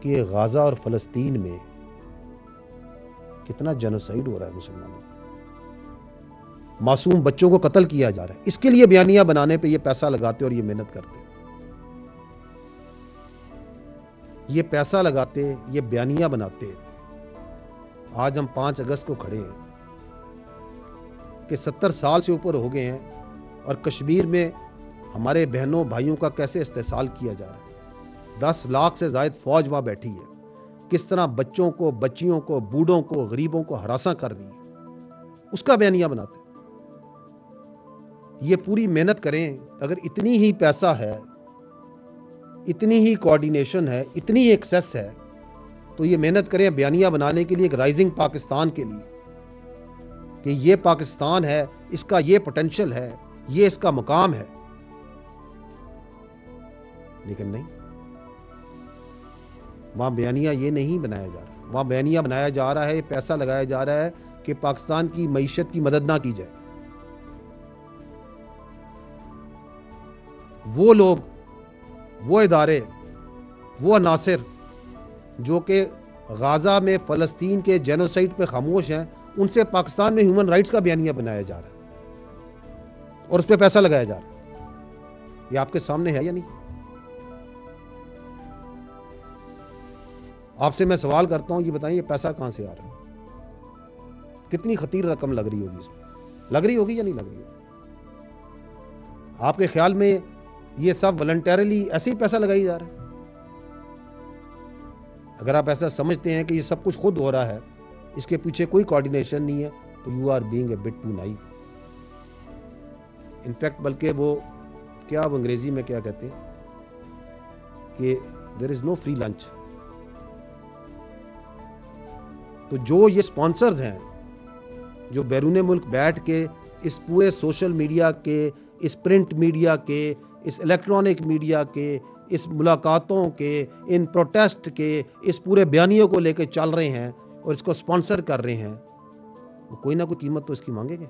کہ غازہ اور فلسطین میں کتنا جینوسائیڈ ہو رہا ہے مسلمانوں کا، معصوم بچوں کو قتل کیا جا رہا ہے، اس کے لیے بیانیہ بنانے پہ یہ پیسہ لگاتے اور یہ محنت کرتے، یہ پیسہ لگاتے، یہ بیانیہ بناتے۔ آج ہم 5 اگست کو کھڑے ہیں کہ 70 سال سے اوپر ہو گئے ہیں اور کشمیر میں ہمارے بہنوں بھائیوں کا کیسے استحصال کیا جا رہا ہے۔ 10 لاکھ سے زائد فوج وہاں بیٹھی ہے، کس طرح بچوں کو، بچیوں کو، بوڑھوں کو، غریبوں کو ہراساں کر رہی ہے، اس کا بیانیہ بناتے۔ یہ پوری محنت کریں، اگر اتنی ہی پیسہ ہے، اتنی ہی کوارڈینیشن ہے، اتنی ایکسیس ہے، تو یہ محنت کریں بیانیہ بنانے کے لیے، ایک رائزنگ پاکستان کے لیے، کہ یہ پاکستان ہے، اس کا یہ پوٹینشل ہے، یہ اس کا مقام ہے۔ لیکن نہیں، وہاں بیانیہ یہ نہیں بنایا جا رہا، وہاں بیانیہ بنایا جا رہا ہے، پیسہ لگایا جا رہا ہے کہ پاکستان کی معیشت کی مدد نہ کی جائے۔ وہ لوگ، وہ ادارے، وہ عناصر جو کہ غازہ میں فلسطین کے جینوسائیڈ پہ خاموش ہیں، ان سے پاکستان میں ہیومن رائٹس کا بیانیہ بنایا جا رہا ہے اور اس پہ پیسہ لگایا جا رہا ہے۔ یہ آپ کے سامنے ہے یا نہیں؟ آپ سے میں سوال کرتا ہوں، یہ بتائیں یہ پیسہ کہاں سے آ رہا ہے؟ کتنی خطیر رقم لگ رہی ہوگی اس میں، لگ رہی ہوگی یا نہیں لگ رہی ہوگی؟ آپ کے خیال میں یہ سب والنٹیرلی ایسے ہی پیسہ لگائی جا رہا ہے؟ اگر آپ ایسا سمجھتے ہیں کہ یہ سب کچھ خود ہو رہا ہے، اس کے پیچھے کوئی کوارڈینیشن نہیں ہے، تو you are being a bit too naive. In fact بلکہ وہ کیا، وہ انگریزی میں کیا کہتے ہیں کہ دیر از نو فری لنچ۔ تو جو یہ سپانسرز ہیں جو بیرون ملک بیٹھ کے اس پورے سوشل میڈیا کے، اس پرنٹ میڈیا کے، اس الیکٹرانک میڈیا کے، اس ملاقاتوں کے، ان پروٹیسٹ کے، اس پورے بیانیوں کو لے کے چل رہے ہیں اور اس کو سپانسر کر رہے ہیں، وہ کوئی نہ کوئی قیمت تو اس کی مانگیں گے،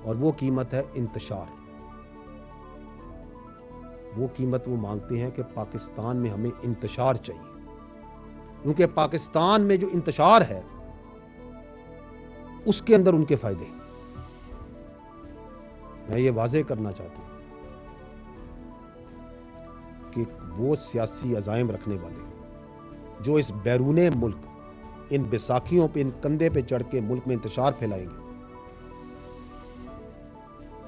اور وہ قیمت ہے انتشار۔ وہ قیمت وہ مانگتے ہیں کہ پاکستان میں ہمیں انتشار چاہیے، کیونکہ پاکستان میں جو انتشار ہے اس کے اندر ان کے فائدے ہیں۔ میں یہ واضح کرنا چاہتا ہوں کہ وہ سیاسی عزائم رکھنے والے جو اس بیرون ملک ان بیساکھیوں پہ، ان کندھے پہ چڑھ کے ملک میں انتشار پھیلائیں گے،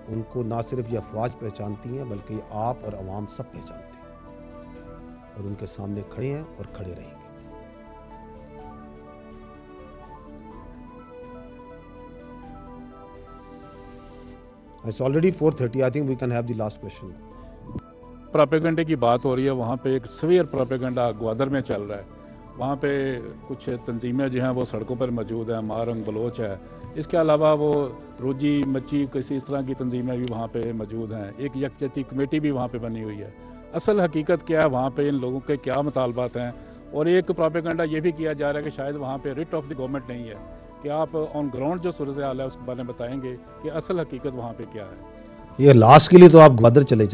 ان کو نہ صرف یہ افواج پہچانتی ہیں بلکہ یہ آپ اور عوام سب پہچانتے ہیں، اور ان کے سامنے کھڑے ہیں اور کھڑے رہیں گے۔ It's already 4:30. I think we can have the last question. پراپیگنڈے کی بات ہو رہی ہے، وہاں پہ ایک سویئر پراپیگنڈا گوادر میں چل رہا ہے، وہاں پہ کچھ تنظیمیں جو ہیں وہ سڑکوں پر موجود ہیں، مارنگ بلوچ ہے، اس کے علاوہ وہ روجی مچی کسی اس طرح کی تنظیمیں بھی وہاں پہ موجود ہیں، ایک یکجہتی کمیٹی بھی وہاں پہ بنی ہوئی ہے۔ اصل حقیقت کیا ہے وہاں پہ، ان لوگوں کے کیا مطالبات ہیں؟ اور ایک پراپیگنڈا یہ بھی کیا جا رہا ہے کہ شاید وہاں پہ ریٹ آف دی گورنمنٹ نہیں ہے، کہ آپ آن گراؤنڈ جو صورتحال ہے اس کے بارے میں بتائیں گے کہ اصل حقیقت وہاں پہ کیا ہے؟ یہ لاسٹ کے لیے تو آپ گوادر چلیں،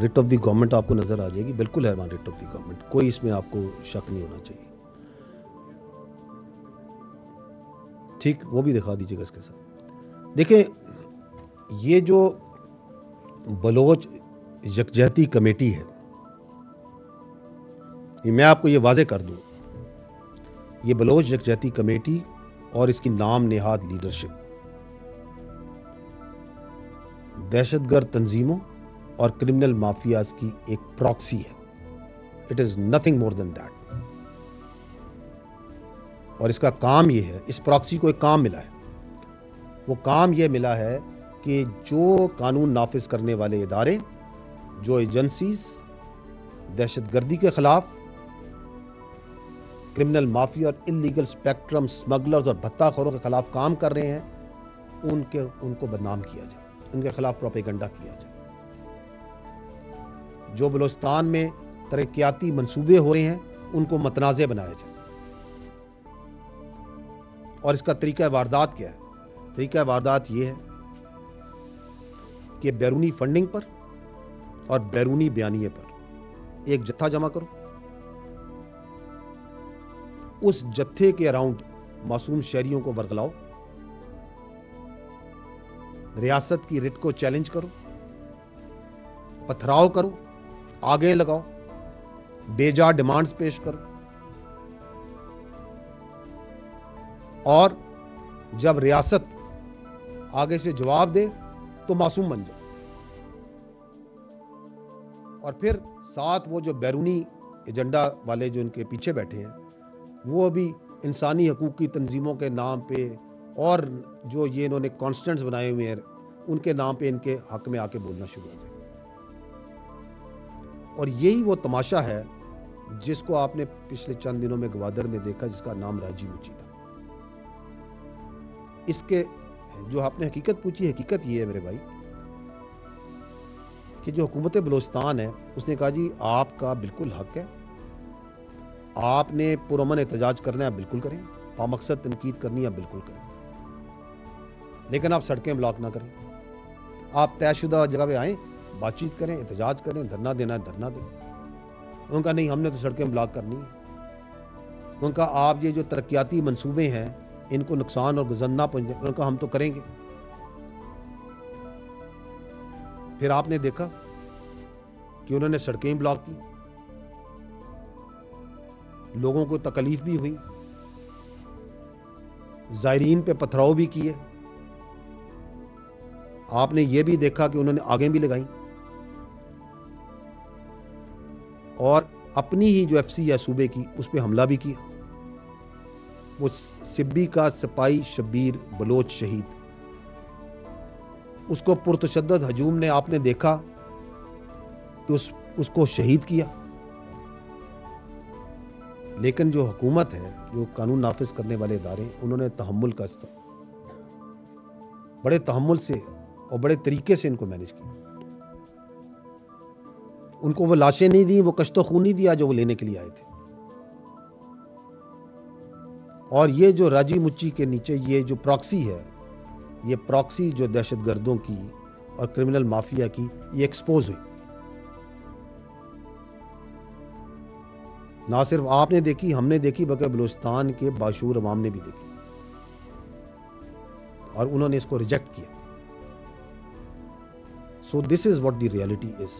ریٹ آف دی گورنمنٹ آپ کو نظر آ جائے گی، بالکل ہے وہاں ریٹ آف دی گورنمنٹ، کوئی اس میں آپ کو شک نہیں ہونا چاہیے۔ ٹھیک، وہ بھی دکھا دیجیے گا اس کے ساتھ۔ دیکھیں، یہ جو بلوچ یکجہتی کمیٹی ہے، یہ میں آپ کو یہ واضح کر دوں، یہ بلوچ یکجہتی کمیٹی اور اس کی نام نہاد لیڈرشپ دہشت گرد تنظیموں اور کرمنل مافیاز کی ایک پراکسی ہے۔ It is nothing more than that. اور اس کا کام یہ ہے، اس پراکسی کو ایک کام ملا ہے، وہ کام یہ ملا ہے کہ جو قانون نافذ کرنے والے ادارے، جو ایجنسیز دہشت گردی کے خلاف، کرمنل مافیا اور انلیگل اسپیکٹرم اسمگلرز اور بھتہ خوروں کے خلاف کام کر رہے ہیں، ان کو بدنام کیا جائے، ان کے خلاف پروپیگنڈا کیا جائے۔ جو بلوچستان میں ترقیاتی منصوبے ہو رہے ہیں ان کو متنازع بنایا جائے۔ اور اس کا طریقہ واردات کیا ہے؟ طریقہ واردات یہ ہے کہ بیرونی فنڈنگ پر اور بیرونی بیانیے پر ایک جتھا جمع کرو، اس جتھے کے اراؤنڈ معصوم شہریوں کو ورگلاؤ، ریاست کی رٹ کو چیلنج کرو، پتھراؤ کرو، آگے لگاؤ، بے جا ڈیمانڈز پیش کرو، اور جب ریاست آگے سے جواب دے تو معصوم بن جاؤ، اور پھر ساتھ وہ جو بیرونی ایجنڈا والے جو ان کے پیچھے بیٹھے ہیں وہ بھی انسانی حقوق کی تنظیموں کے نام پہ اور جو یہ انہوں نے کانسٹنٹس بنائے ہوئے ہیں ان کے نام پہ ان کے حق میں آ کے بولنا شروع ہو جائے. اور یہی وہ تماشا ہے جس کو آپ نے پچھلے چند دنوں میں گوادر میں دیکھا، جس کا نام راجی مچی تھا. اس کے جو آپ نے حقیقت پوچھی، حقیقت یہ ہے میرے بھائی کہ جو حکومت بلوچستان ہے اس نے کہا جی آپ کا بالکل حق ہے، آپ نے پرامن احتجاج کرنا ہے بالکل کریں، بامقصد تنقید کرنی ہے بالکل کریں، لیکن آپ سڑکیں بلاک نہ کریں. آپ طے شدہ جگہ پہ آئیں، بات چیت کریں، احتجاج کریں، دھرنا دینا ہے دھرنا دیں. ان کا نہیں، ہم نے تو سڑکیں بلاک کرنی ہے. ان کا آپ یہ جو ترقیاتی منصوبے ہیں ان کو نقصان اور گزن نہ پہنچے، ان کا ہم تو کریں گے. پھر آپ نے دیکھا کہ انہوں نے سڑکیں بلاک کی، لوگوں کو تکلیف بھی ہوئی، زائرین پہ پتھراؤ بھی کیے. آپ نے یہ بھی دیکھا کہ انہوں نے آگیں بھی لگائیں، اور اپنی ہی جو ایف سی ہے صوبے کی اس پہ حملہ بھی کیا. وہ سبی کا سپاہی شبیر بلوچ شہید، اس کو پرتشدد ہجوم نے آپ نے دیکھا کہ اس کو شہید کیا. لیکن جو حکومت ہے، جو قانون نافذ کرنے والے ادارے، انہوں نے تحمل کا بڑے تحمل سے اور بڑے طریقے سے ان کو مینج کیا. ان کو وہ لاشیں نہیں دی، وہ کشت و خون نہیں دیا جو وہ لینے کے لیے آئے تھے. اور یہ جو راجی مچی کے نیچے یہ جو پراکسی ہے، یہ پراکسی جو دہشت گردوں کی اور کرمنل مافیا کی، یہ ایکسپوز ہوئی. نہ صرف آپ نے دیکھی، ہم نے دیکھی، بلکہ بلوچستان کے باشعور عوام نے بھی دیکھی، اور انہوں نے اس کو ریجیکٹ کیا. So this is what the reality is.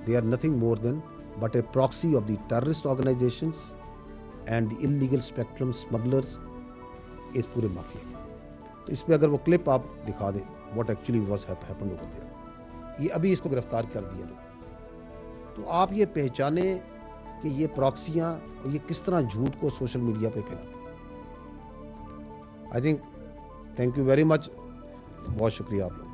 They are nothing more than but a proxy of the terrorist organizations and the illegal spectrum smugglers اس پورے مافیا. تو اس پہ اگر وہ کلپ آپ دکھا دیں what actually was happened over there. یہ ابھی اس کو گرفتار کر دیا لوگ. تو آپ یہ پہچانیں کہ یہ پراکسیاں اور یہ کس طرح جھوٹ کو سوشل میڈیا پہ پھیلاتے ہیں. I think thank you very much. بہت شکریہ آپ لوگ.